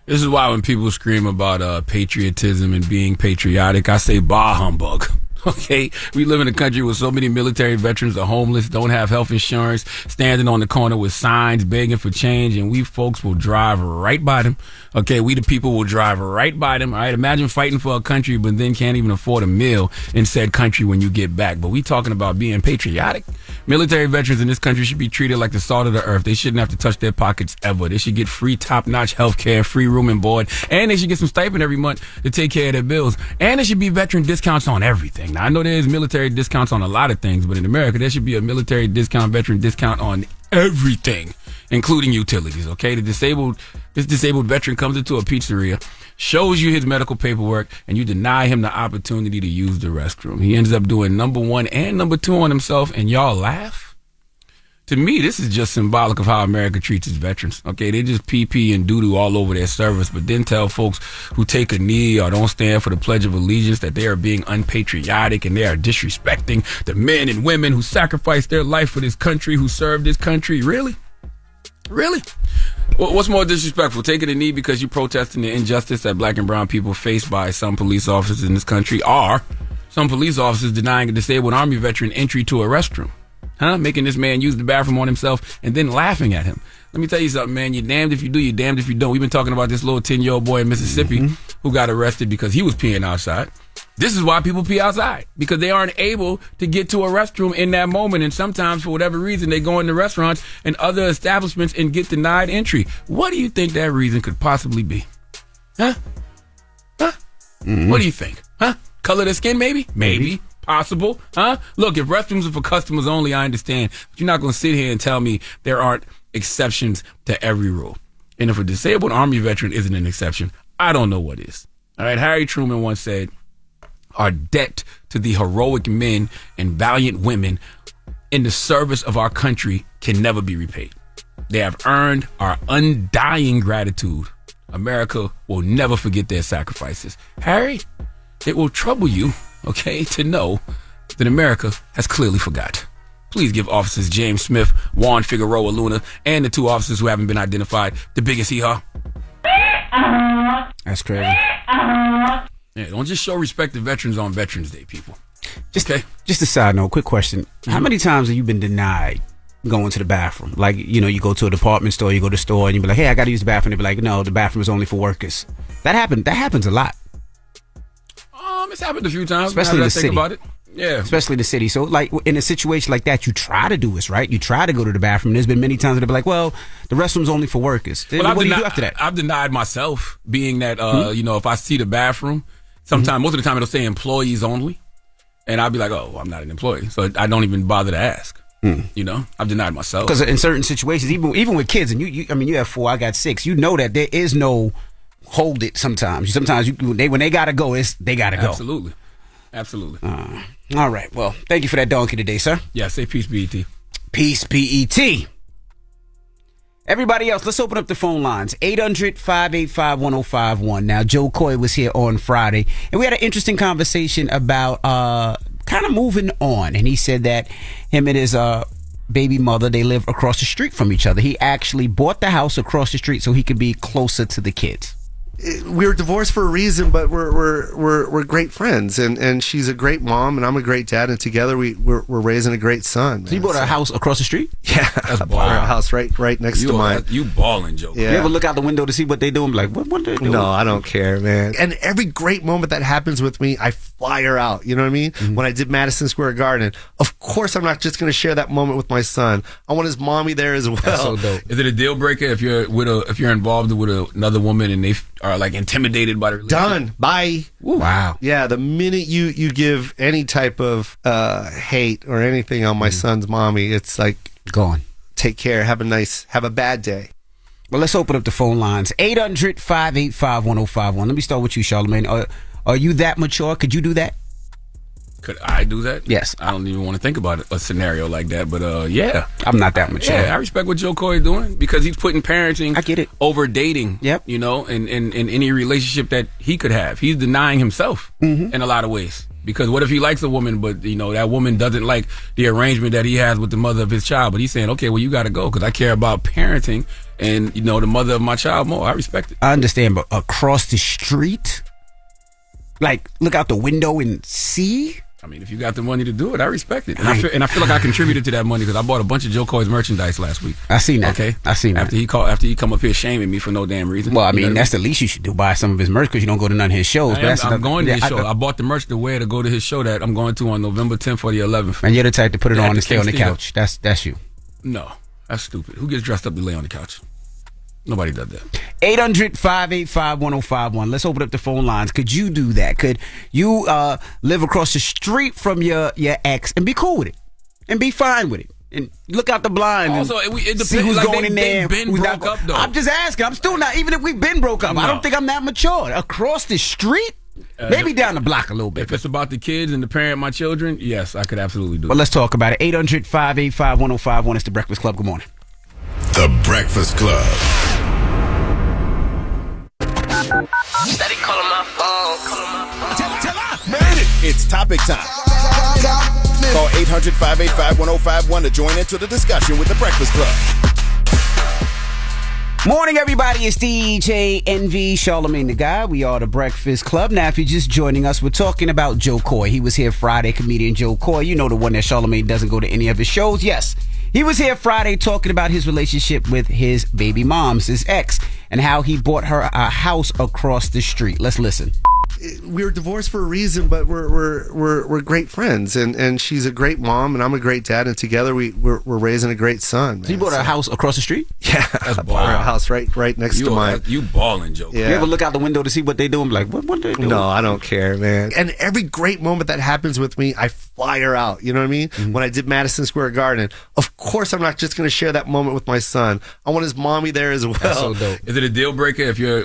This is why when people scream about patriotism and being patriotic, I say bah humbug. Okay, we live in a country where so many military veterans are homeless, don't have health insurance, standing on the corner with signs begging for change, and we folks will drive right by them. Okay, we the people will drive right by them. All right, imagine fighting for a country but then can't even afford a meal in said country when you get back. But we talking about being patriotic. Military veterans in this country should be treated like the salt of the earth. They shouldn't have to touch their pockets ever. They should get free top-notch health care, free room and board, and they should get some stipend every month to take care of their bills. And there should be veteran discounts on everything. Now, I know there's military discounts on a lot of things, but in America, there should be a military discount, veteran discount on everything, including utilities, okay? This disabled veteran comes into a pizzeria, shows you his medical paperwork, and you deny him the opportunity to use the restroom. He ends up doing number 1 and number 2 on himself, and y'all laugh? To me, this is just symbolic of how America treats its veterans. Okay, they just pee and doo-doo all over their service, but then tell folks who take a knee or don't stand for the Pledge of Allegiance that they are being unpatriotic and they are disrespecting the men and women who sacrificed their life for this country, who served this country. Really? Really? What's more disrespectful, taking a knee because you protesting the injustice that black and brown people face by some police officers in this country, or some police officers denying a disabled Army veteran entry to a restroom? Making this man use the bathroom on himself and then laughing at him. Let me tell you something, man. You're damned if you do, you're damned if you don't. We've been talking about this little 10-year-old boy in Mississippi who got arrested because he was peeing outside. This is why people pee outside, because they aren't able to get to a restroom in that moment. And sometimes, for whatever reason, they go into restaurants and other establishments and get denied entry. What do you think that reason could possibly be? What do you think? Color of the skin, maybe? Maybe. Possible, Look, if restrooms are for customers only, I understand. But you're not going to sit here and tell me there aren't exceptions to every rule. And if a disabled Army veteran isn't an exception, I don't know what is. All right, Harry Truman once said, our debt to the heroic men and valiant women in the service of our country can never be repaid. They have earned our undying gratitude. America will never forget their sacrifices. Harry, it will trouble you, okay, to know that America has clearly forgot. Please give officers James Smith, Juan Figueroa Luna, and the 2 officers who haven't been identified the biggest hee-haw. That's crazy. Yeah, don't just show respect to veterans on Veterans Day, people. Just a side note, quick question. How many times have you been denied going to the bathroom? Like, you go to a department store, you go to the store, and you be like, hey, I got to use the bathroom. They be like, no, the bathroom is only for workers. That happens a lot. It's happened a few times. Especially in the city. About it. Yeah. Especially the city. So, like, in a situation like that, you try to do what's right. You try to go to the bathroom. There's been many times that they'll be like, well, the restroom's only for workers. What do you do after that? I've denied myself, being that, if I see the bathroom Sometimes, most of the time, it'll say employees only. And I'll be like, oh, well, I'm not an employee. So I don't even bother to ask. You know, I've denied myself. Because in certain situations, even with kids, and you have 4, I got 6, you know that there is no hold it sometimes. Sometimes when they got to go, they got to go. Absolutely. All right. Well, thank you for that donkey today, sir. Yeah, say peace, BET. Peace, BET. Everybody else, let's open up the phone lines. 800-585-1051. Now, Joe Coy was here on Friday, and we had an interesting conversation about kind of moving on. And he said that him and his baby mother, they live across the street from each other. He actually bought the house across the street so he could be closer to the kids. We were divorced for a reason, but we're great friends, and she's a great mom, and I'm a great dad, and together we're raising a great son. So you bought a house across the street? Yeah, I bought a house right next to mine. You balling, Joe. Yeah. You ever look out the window to see what they doing? Like, what are they doing? No, I don't care, man. And every great moment that happens with me, I fly her out. You know what I mean? Mm-hmm. When I did Madison Square Garden, of course I'm not just going to share that moment with my son. I want his mommy there as well. That's so dope. Is it a deal breaker if you're involved with another woman and they are like intimidated by the relationship? Done. Bye. Ooh. Wow. Yeah, the minute you give any type of hate or anything on my son's mommy, it's like gone. Take care. Have a bad day. Well, let's open up the phone lines. 800-585-1051. Let me start with you, Charlamagne. Are you that mature? Could you do that? Could I do that? Yes. I don't even want to think about a scenario like that, but yeah. I'm not that mature. Yeah, I respect what Joe Coy is doing because he's putting parenting I get it. over dating. Yep. You know, in any relationship that he could have. He's denying himself in a lot of ways. Because what if he likes a woman, but, you know, that woman doesn't like the arrangement that he has with the mother of his child? But he's saying, okay, well, you got to go because I care about parenting and, you know, the mother of my child more. I respect it. I understand, but across the street? Like, look out the window and see? I mean, if you got the money to do it, I respect it. And I feel like I contributed to that money because I bought a bunch of Joe Coy's merchandise last week. I seen that. Okay? I seen that. After he come up here shaming me for no damn reason. Well, I mean, that's the least you should do. Buy some of his merch because you don't go to none of his shows. I'm going to his show. I bought the merch to wear to go to his show that I'm going to on November 10th or the 11th. And you're the type to put it on and stay on the couch. That's you. No, that's stupid. Who gets dressed up to lay on the couch? Nobody does that. 800-585-1051. Let's open up the phone lines. Could you do that? Could you live across the street from your ex and be cool with it and be fine with it and look out the blind? Also, it depends. See who's like going in there. Been broke up though. I'm just asking. I'm still not. Even if we've been broke up, No. I don't think I'm that mature. Across the street, maybe down the block a little bit. If it's about the kids and to parent my children, yes, I could absolutely do it. But let's talk about it. 800-585-1051. It's the Breakfast Club. Good morning. The Breakfast Club. Steady calling my phone. Made it. It's topic time. Call 800-585-1051 to join into the discussion with the Breakfast Club. Morning, everybody. It's DJ NV, Charlamagne the Guy. We are the Breakfast Club. Now, if you're just joining us, we're talking about Joe Coy. He was here Friday, comedian Joe Coy. You know, the one that Charlamagne doesn't go to any of his shows. Yes, he was here Friday talking about his relationship with his baby mom's, his ex, and how he bought her a house across the street. Let's listen. We were divorced for a reason, but we're great friends, and she's a great mom, and I'm a great dad, and together we're raising a great son. Man. So you bought a house across the street? Yeah, I bought a house right next to mine. You balling, Joe. Yeah. You ever look out the window to see what they doing? Like, what are they doing? No, I don't care, man. And every great moment that happens with me, I fly her out. You know what I mean? Mm-hmm. When I did Madison Square Garden, of course I'm not just going to share that moment with my son. I want his mommy there as well. That's so dope. Is it a deal breaker if you're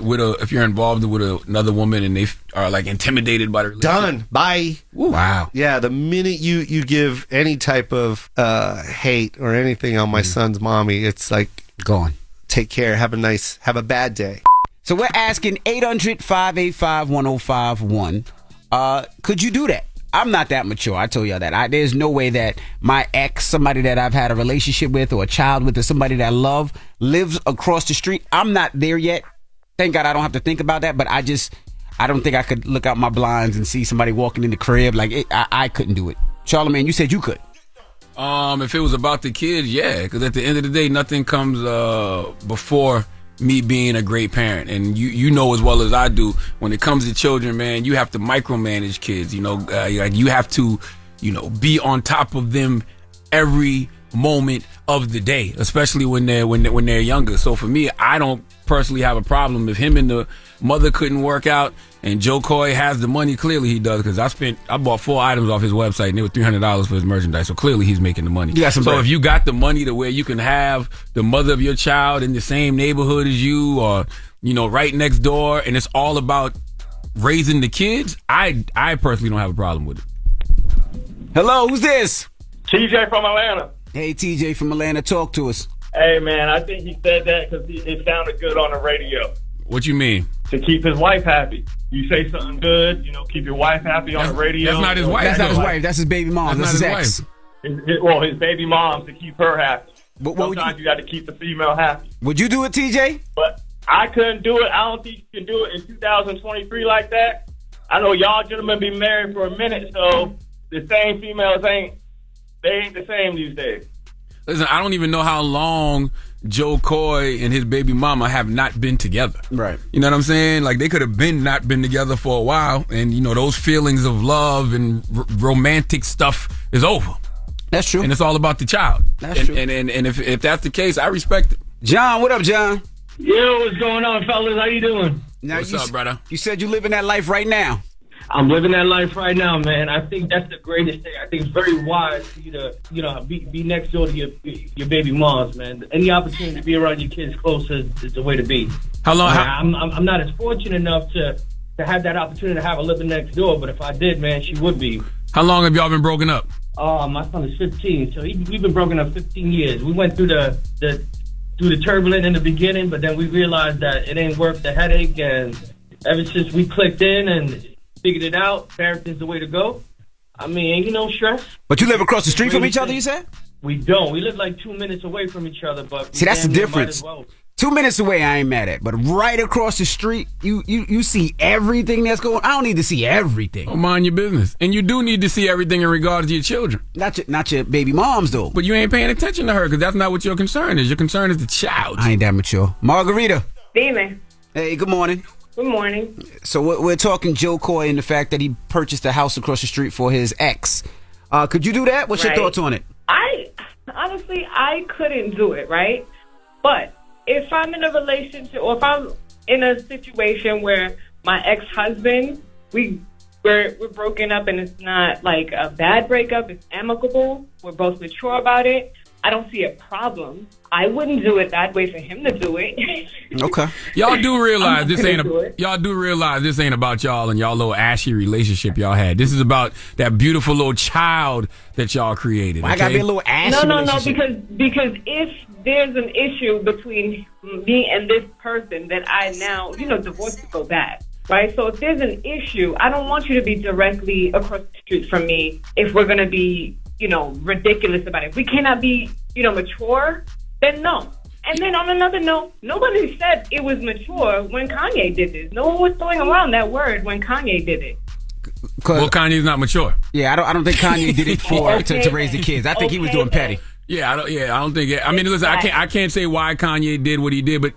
involved with another woman and they are like intimidated by the relationship? Done. Bye. Ooh. Wow. Yeah, the minute you give any type of hate or anything on my son's mommy, it's like gone. Take care. Have a bad day. So we're asking 800-585-1051. Could you do that? I'm not that mature. I told y'all that. There's no way that my ex, somebody that I've had a relationship with or a child with or somebody that I love lives across the street. I'm not there yet. Thank God I don't have to think about that, but I don't think I could look out my blinds and see somebody walking in the crib. Like, I couldn't do it. Charlamagne, you said you could. If it was about the kids, yeah. Because at the end of the day, nothing comes before me being a great parent. And you know as well as I do, when it comes to children, man, you have to micromanage kids. You know, like you have to, you know, be on top of them every moment of the day, especially when they're younger. So for me, I don't personally have a problem if him and the mother couldn't work out And Joe Coy has the money. Clearly he does, because I bought 4 items off his website and they were $300 for his merchandise. So clearly he's making the money. You got some so bread. if you got the money to where you can have the mother of your child in the same neighborhood as you, or right next door, and it's all about raising the kids, I personally don't have a problem with it. Hello, who's this? TJ from Atlanta. Hey, TJ from Atlanta, talk to us. Hey, man, I think he said that because it sounded good on the radio. What you mean? To keep his wife happy. You say something good, keep your wife happy on the radio. That's not his wife. That's not his wife. That's his baby mom. That's his ex. His baby mom, to keep her happy. Sometimes you got to keep the female happy. Would you do it, TJ? But I couldn't do it. I don't think you can do it in 2023 like that. I know y'all gentlemen been married for a minute, so the same females ain't the same these days. Listen, I don't even know how long Joe Coy and his baby mama have not been together. Right. You know what I'm saying? Like, they could have not been together for a while, and those feelings of love and romantic stuff is over. That's true. And it's all about the child. That's true. And if that's the case, I respect it. John, what up, John? Yo, what's going on, fellas? How you doing? What's up, brother? You said you living that life right now. I'm living that life right now, man. I think that's the greatest thing. I think it's very wise for you to, be next door to your baby moms, man. Any opportunity to be around your kids closer is the way to be. How long? I'm not as fortunate enough to have that opportunity to have her living next door, but if I did, man, she would be. How long have y'all been broken up? My son is 15, so we've been broken up 15 years. We went through the turbulence in the beginning, but then we realized that it ain't worth the headache, and ever since we clicked in and figured it out, parenting's the way to go. I mean, ain't no stress. But you live across the street from each other, you said? We don't. We live like 2 minutes away from each other, but see, that's the difference. Well. 2 minutes away, I ain't mad at, but right across the street, you see everything that's going on. I don't need to see everything. Oh, mind your business. And you do need to see everything in regards to your children. Not your baby moms, though. But you ain't paying attention to her, because that's not what your concern is. Your concern is the child. I ain't that mature. Margarita. Demon. Hey, good morning. Good morning. So we're talking Joe Coy and the fact that he purchased a house across the street for his ex. Could you do that? What's your thoughts on it? Honestly, I couldn't do it, right? But if I'm in a relationship, or if I'm in a situation where my ex-husband, we're broken up, and it's not like a bad breakup, it's amicable, we're both mature about it, I don't see a problem. I wouldn't do it that way for him to do it. Okay. Y'all do realize this ain't about y'all and y'all little ashy relationship y'all had. This is about that beautiful little child that y'all created. Okay? I gotta be a little ashy. No, because if there's an issue between me and this person that I now, divorce to go back. Right? So if there's an issue, I don't want you to be directly across the street from me if we're going to be, ridiculous about it. If we cannot be, mature, then no. And then on another note, nobody said it was mature when Kanye did this. No one was throwing around that word when Kanye did it. Well, Kanye's not mature. Yeah, I don't think Kanye did it to raise the kids. I think he was doing petty. Yeah, I don't think. I mean, listen, I can't say why Kanye did what he did, but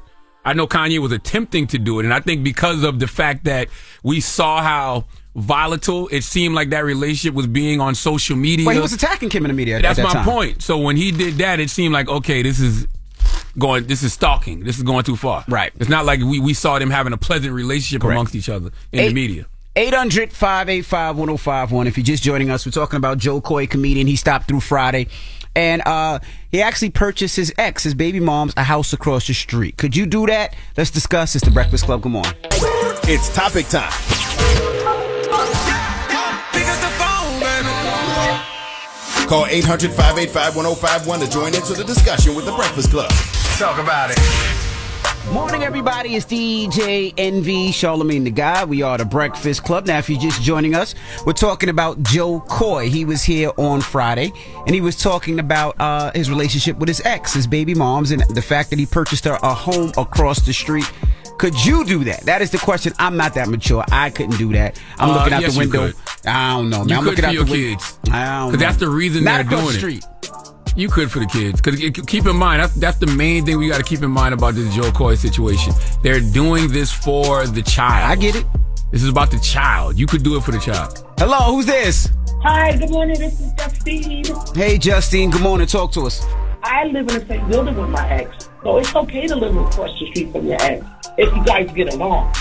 I know Kanye was attempting to do it, and I think because of the fact that we saw how volatile it seemed like that relationship was being on social media. Well, he was attacking Kim in the media. That's at that my point. So when he did that, it seemed like, okay, this is stalking. This is going too far. Right. It's not like we saw them having a pleasant relationship amongst each other in the media. 800-585-1051. If you're just joining us, we're talking about Joe Coy, comedian. He stopped through Friday. And he actually purchased his baby mom's, a house across the street. Could you do that? Let's discuss. It's the Breakfast Club. Come on. It's topic time. Call 800-585-1051 to join into the discussion with the Breakfast Club. Talk about it. Morning, everybody. It's DJ NV, Charlamagne the Guy. We are the Breakfast Club. Now, if you're just joining us, we're talking about Joe Coy. He was here on Friday, and he was talking about his relationship with his ex, his baby moms, and the fact that he purchased her a home across the street. Could you do that? That is the question. I'm not that mature. I couldn't do that. I'm looking out the window. I don't know, man. I'm looking out the window. I don't know. Because that's the reason they're doing it. Street. You could for the kids. Because keep in mind, that's the main thing we got to keep in mind about this Joe Coy situation. They're doing this for the child. I get it. This is about the child. You could do it for the child. Hello, who's this? Hi, good morning. This is Justine. Hey, Justine. Good morning. Talk to us. I live in the same building with my ex. So it's okay to live across the street from your ex if you guys get along.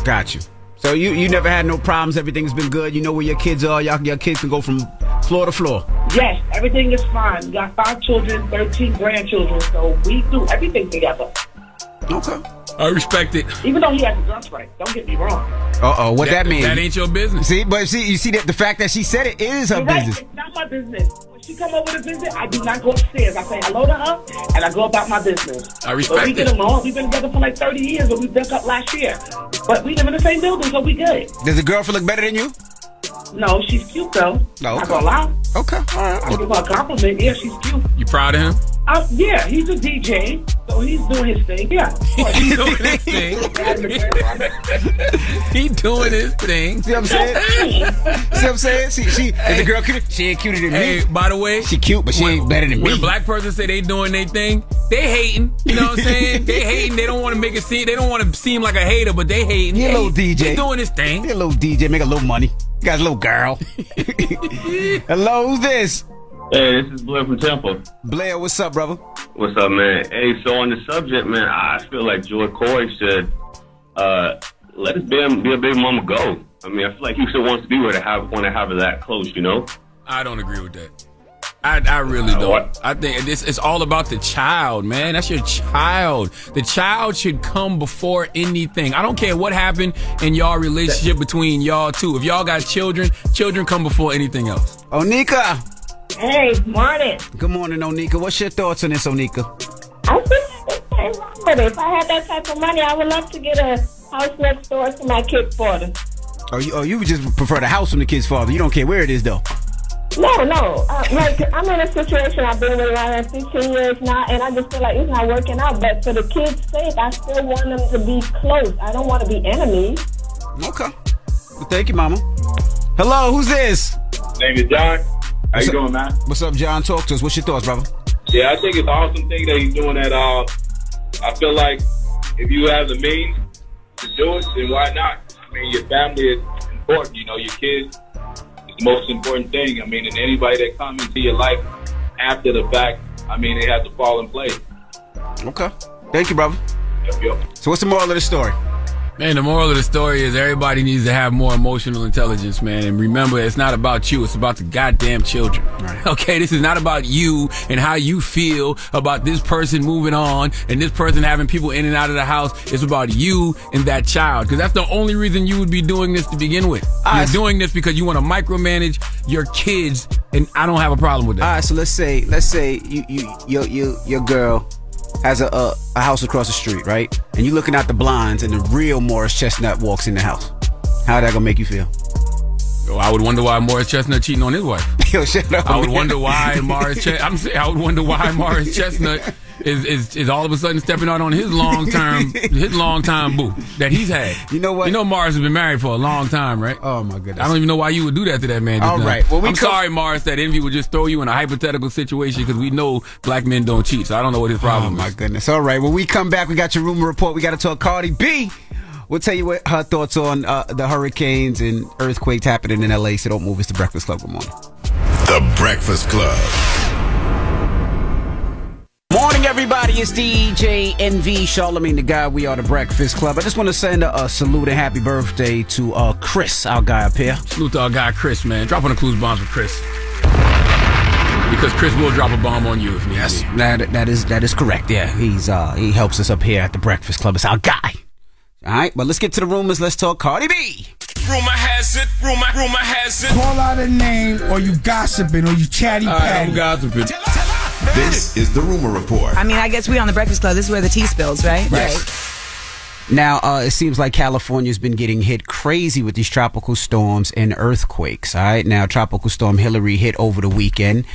Got you. So you never had no problems. Everything's been good. You know where your kids are. Your kids can go from floor to floor. Yes, everything is fine. We got 5 children, 13 grandchildren, so we do everything together. Okay. I respect it. Even though he has a gunfight, don't get me wrong. Uh-oh, what that mean? That ain't your business. See, but you see that the fact that she said it is her business. It's not my business. When she come over to visit, I do not go upstairs. I say hello to her, and I go about my business. I respect we get it. along. We've been together for like 30 years, but we broke up last year. But we live in the same building, so we good. Does the girlfriend look better than you? No, she's cute, though. No, okay. Not gonna lie. Okay, all right. I'll give her a compliment. Yeah, she's cute. You proud of him? Yeah, he's a DJ, so he's doing his thing. Yeah. He's doing his thing. He doing his thing. See what I'm saying? See what I'm saying? She is the girl cute? She ain't cuter than me. Hey, by the way, she cute, but she ain't better than me. When a black person say they doing their thing, they hating. You know what I'm saying? They hating. They don't want to make it seem. They don't want to seem like a hater, but they hating. He a little DJ. He doing his thing. He a little DJ, make a little money. You got a little girl. Hello, who's this? Hey, this is Blair from Temple. Blair, what's up, brother? What's up, man? Hey, so on the subject, man, I feel like Joy Corey should let his be a baby mama go. I mean, I feel like he still wants to be with her, want to have her that close, you know? I don't agree with that. I really don't. What? I think it's all about the child, man. That's your child. The child should come before anything. I don't care what happened in y'all relationship between y'all two. If y'all got children come before anything else. Onika. Hey, morning. Good morning, Onika. What's your thoughts on this, Onika? I think there's nothing wrong with it. If I had that type of money, I would love to get a house next door to my kid's father. You would just prefer the house from the kid's father. You don't care where it is, though. No. Like, I'm in a situation I've been with around 15 years now, and I just feel like it's not working out. But for the kids' sake, I still want them to be close. I don't want to be enemies. Okay. Well, thank you, Mama. Hello, who's this? Name is John. How you doing, man? What's up, John? Talk to us. What's your thoughts, brother? Yeah, I think it's an awesome thing that he's doing that. I feel like if you have the means to do it, then why not? I mean, your family is important. You know, your kids is the most important thing. I mean, and anybody that comes into your life after the fact, I mean, they have to fall in place. Okay. Thank you, brother. Yep. So what's the moral of the story? Man, the moral of the story is everybody needs to have more emotional intelligence, man. And remember, it's not about you. It's about the goddamn children. Right. Okay, this is not about you and how you feel about this person moving on and this person having people in and out of the house. It's about you and that child. Because that's the only reason you would be doing this to begin with. You're doing this because you want to micromanage your kids, and I don't have a problem with that. All right, so let's say your girl has a house across the street, right? And you're looking out the blinds and the real Morris Chestnut walks in the house. How that gonna make you feel? I would wonder why Morris Chestnut cheating on his wife. Yo, shut up. I would wonder why Morris Chestnut is all of a sudden stepping out on his long time boo that he's had. You know what? You know Morris has been married for a long time, right? Oh my goodness. I don't even know why you would do that to that man. All right. Well, I'm sorry, Morris, that envy would just throw you in a hypothetical situation because we know black men don't cheat. So I don't know what his problem is. Oh my goodness. All right. When we come back, we got your rumor report. We got to talk Cardi B. We'll tell you what her thoughts on the hurricanes and earthquakes happening in LA. So don't move. It's the Breakfast Club. Good morning. The Breakfast Club. Morning, everybody. It's DJ NV Charlamagne the guy. We are the Breakfast Club. I just want to send a salute and happy birthday to Chris, our guy up here. Salute to our guy Chris, man. Drop on the clues bombs with Chris. Because Chris will drop a bomb on you if need be. That is correct. Yeah, he helps us up here at the Breakfast Club. It's our guy. All right, but let's get to the rumors. Let's talk Cardi B. Rumor has it. Call out a name, or you gossiping, or you chatty patty. I'm gossiping. This is the rumor report. I mean, I guess we on the Breakfast Club. This is where the tea spills, right? Right. Now, it seems like California's been getting hit crazy with these tropical storms and earthquakes. All right. Now, Tropical Storm Hillary hit over the weekend,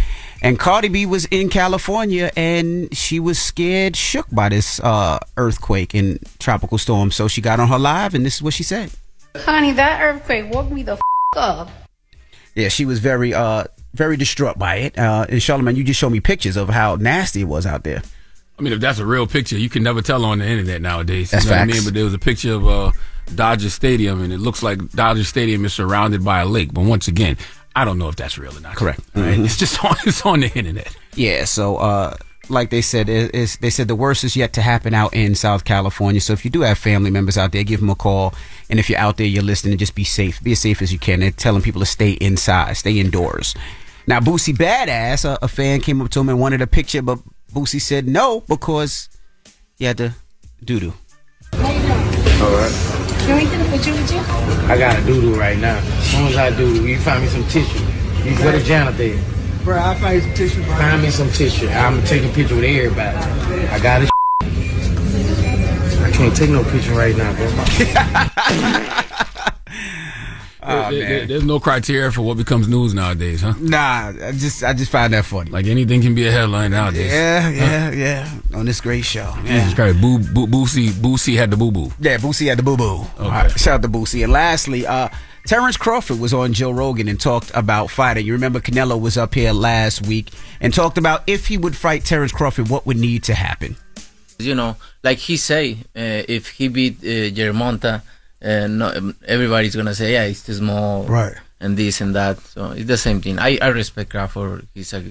and Cardi B was in California, and she was scared, shook by this earthquake and tropical storm. So she got on her live, and this is what she said. Honey, that earthquake woke me the up. Yeah, she was very distraught by it. And Charlamagne, you just showed me pictures of how nasty it was out there. I mean, if that's a real picture, you can never tell on the internet nowadays. That's facts. What I mean? But there was a picture of Dodger Stadium, and it looks like Dodger Stadium is surrounded by a lake. But once again, I don't know if that's real or not. Correct. Right? It's on the internet. Yeah. So like they said, they said the worst is yet to happen out in South California. So if you do have family members out there, give them a call. And if you're out there, you're listening, just be safe. Be as safe as you can. They're telling people to stay inside, stay indoors. Now, Boosie Badass, a fan came up to him and wanted a picture, but Boosie said no because he had to doo-doo. All right. Can we get a picture with you? I got a doo-doo right now. As soon as I do, you find me some tissue. You go to Janet there. Bro, I'll find you some tissue, bro. Find me some tissue. I'm going to take a picture with everybody. I got it. I can't take no picture right now, bro. There's no criteria for what becomes news nowadays, huh? Nah, I just find that funny. Like anything can be a headline nowadays. Yeah. On this great show. Jesus Christ. Boosie had the boo-boo. Yeah, Boosie had the boo-boo. Okay. All right, shout out to Boosie. And lastly, Terrence Crawford was on Joe Rogan and talked about fighting. You remember Canelo was up here last week and talked about if he would fight Terrence Crawford, what would need to happen. You know, like he say, if he beat Symantha, everybody's gonna say, yeah, he's too small, right, and this and that. So it's the same thing. I respect Crawford. He's a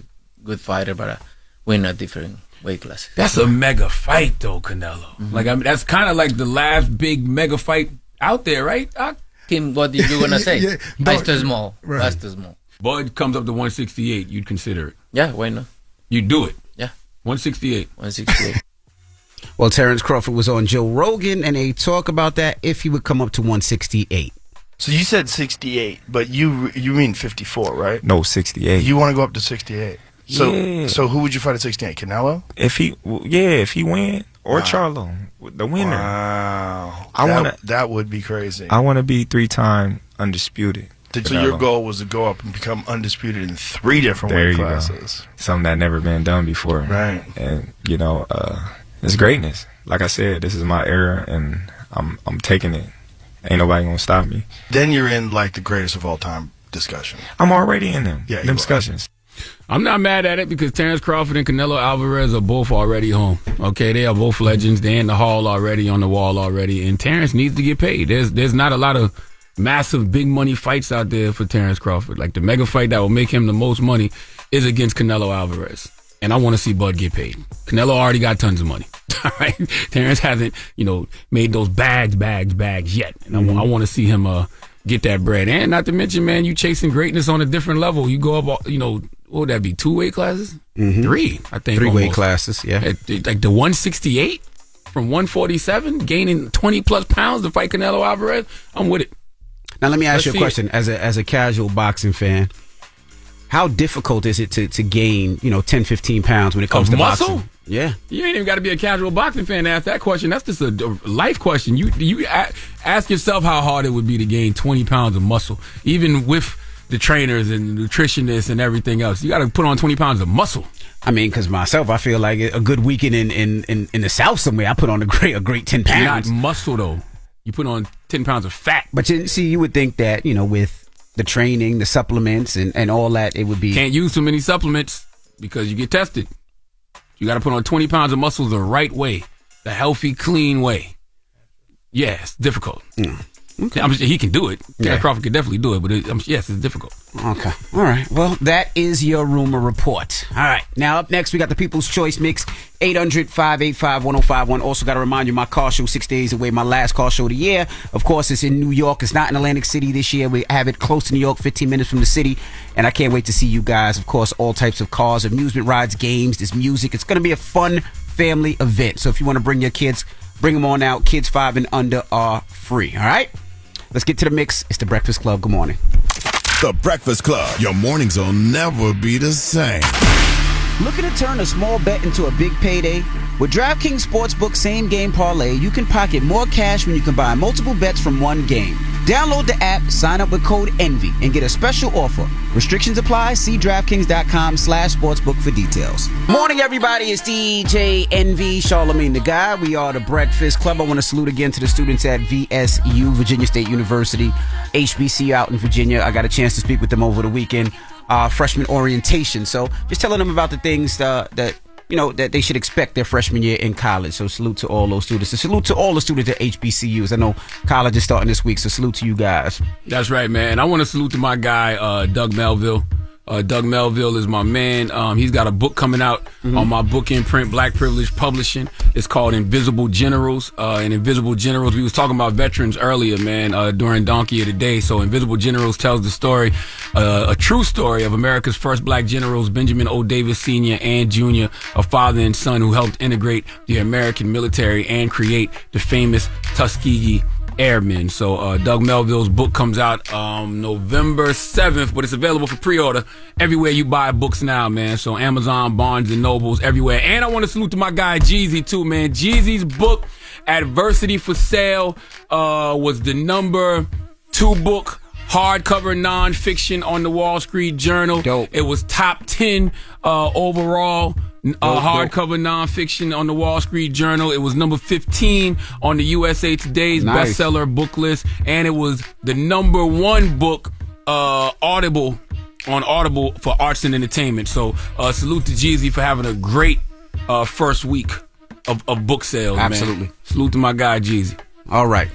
good fighter, but win at different weight classes. That's a mega fight, though, Canelo. Mm-hmm. Like, I mean, that's kind of like the last big mega fight out there, right? Kim, what did you gonna say? That's too small. Right. That's too small. Bud comes up to 168. You'd consider it. Yeah, why not? You'd do it. Yeah, 168. 168. Well, Terrence Crawford was on Joe Rogan, and they talk about that if he would come up to 168. So you said 68, but you mean 54, right? No, 68. You want to go up to 68. So Yeah. so who would you fight at 68? Canelo? If he win or Charlo, the winner. Wow. I that would be crazy. I want to be 3-time undisputed. So your goal was to go up and become undisputed in 3 different weight classes. Something that never been done before. Right. And it's greatness. Like I said, this is my era, and I'm taking it. Ain't nobody gonna stop me. Then you're in like the greatest of all time discussion. I'm already in them. Yeah, them discussions. I'm not mad at it because Terrence Crawford and Canelo Alvarez are both already home. Okay, they are both legends. They're in the hall already, on the wall already, and Terrence needs to get paid. There's not a lot of massive big money fights out there for Terrence Crawford. Like the mega fight that will make him the most money is against Canelo Alvarez. And I want to see Bud get paid. Canelo already got tons of money. All right. Terrence hasn't, made those bags yet. And I want to see him get that bread. And not to mention, man, you chasing greatness on a different level. You go up, what would that be? 2 weight classes? Mm-hmm. 3, I think. 3 weight almost. classes, yeah. Like the 168 from 147, gaining 20 plus pounds to fight Canelo Alvarez. I'm with it. Now let me ask you a question. As a casual boxing fan, how difficult is it to gain 10, 15 pounds when it comes to muscle? boxing? Yeah, you ain't even got to be a casual boxing fan to ask that question. That's just a life question. You ask yourself how hard it would be to gain 20 pounds of muscle, even with the trainers and the nutritionists and everything else. You got to put on 20 pounds of muscle. I mean, because myself, I feel like a good weekend in the South somewhere, I put on a great 10 pounds. Not muscle though. You put on 10 pounds of fat. But you would think that with the training, the supplements, and all that, it would be... Can't use too many supplements because you get tested. You got to put on 20 pounds of muscle the right way, the healthy, clean way. Yeah, it's difficult. Okay. He can do it. Yeah. Crawford could definitely do it, but yes, it's difficult. Okay. All right. Well, that is your rumor report. All right. Now, up next, we got the People's Choice Mix, 800-585-1051. Also, got to remind you, my car show, 6 days away, my last car show of the year. Of course, it's in New York. It's not in Atlantic City this year. We have it close to New York, 15 minutes from the city. And I can't wait to see you guys. Of course, all types of cars, amusement rides, games, there's music. It's going to be a fun family event. So if you want to bring your kids, bring them on out. Kids 5 and under are free. All right? Let's get to the mix. It's The Breakfast Club. Good morning. The Breakfast Club. Your mornings will never be the same. Looking to turn a small bet into a big payday? With DraftKings Sportsbook Same Game Parlay, you can pocket more cash when you combine multiple bets from one game. Download the app, sign up with code ENVY, and get a special offer. Restrictions apply. See DraftKings.com/sportsbook for details. Morning, everybody. It's DJ Envy, Charlamagne the Guy. We are The Breakfast Club. I want to salute again to the students at VSU, Virginia State University, HBCU out in Virginia. I got a chance to speak with them over the weekend. Freshman orientation. So just telling them about the things that they should expect their freshman year in college. So salute to all those students. And salute to all the students at HBCUs. I know college is starting this week, so salute to you guys. That's right, man. I want to salute to my guy, Doug Melville. Doug Melville is my man. He's got a book coming out on my book imprint, Black Privilege Publishing. It's called Invisible Generals. And Invisible Generals, we was talking about veterans earlier, man, during Donkey of the Day. So Invisible Generals tells the story, a true story of America's first black generals, Benjamin O. Davis Sr. and Jr., a father and son who helped integrate the American military and create the famous Tuskegee Airmen. So Doug Melville's book comes out November 7th, but it's available for pre-order everywhere you buy books now, man. So Amazon, Barnes and Nobles, everywhere. And I want to salute to my guy Jeezy too, man. Jeezy's book, Adversity for Sale, was the number 2 book, hardcover nonfiction on the Wall Street Journal. Dope. It was top 10 overall. Hardcover nonfiction on the Wall Street Journal. It was number 15 on the USA Today's bestseller book list, and it was the number 1 book Audible for arts and entertainment. So salute to Jeezy for having a great first week of book sales. Absolutely. Man. Salute to my guy Jeezy. All right.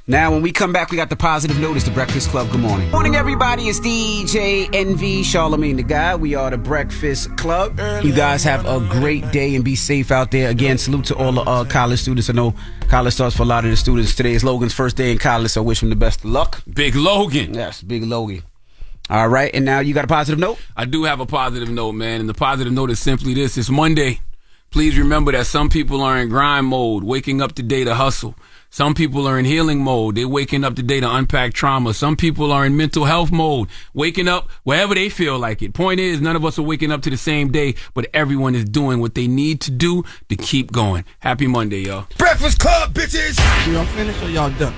Now, when we come back, we got the positive notice, The Breakfast Club. Good morning. Morning, everybody. It's DJ NV, Charlamagne the Guy. We are The Breakfast Club. You guys have a great day and be safe out there. Again, salute to all the college students. I know college starts for a lot of the students. Today is Logan's first day in college, so I wish him the best of luck. Big Logan. Yes, Big Logan. All right, and now you got a positive note? I do have a positive note, man, and the positive note is simply this. It's Monday. Please remember that some people are in grind mode, waking up today to hustle. Some people are in healing mode. They're waking up today to unpack trauma. Some people are in mental health mode, waking up wherever they feel like it. Point is, none of us are waking up to the same day, but everyone is doing what they need to do to keep going. Happy Monday, y'all. Breakfast Club, bitches! Y'all finished or y'all done?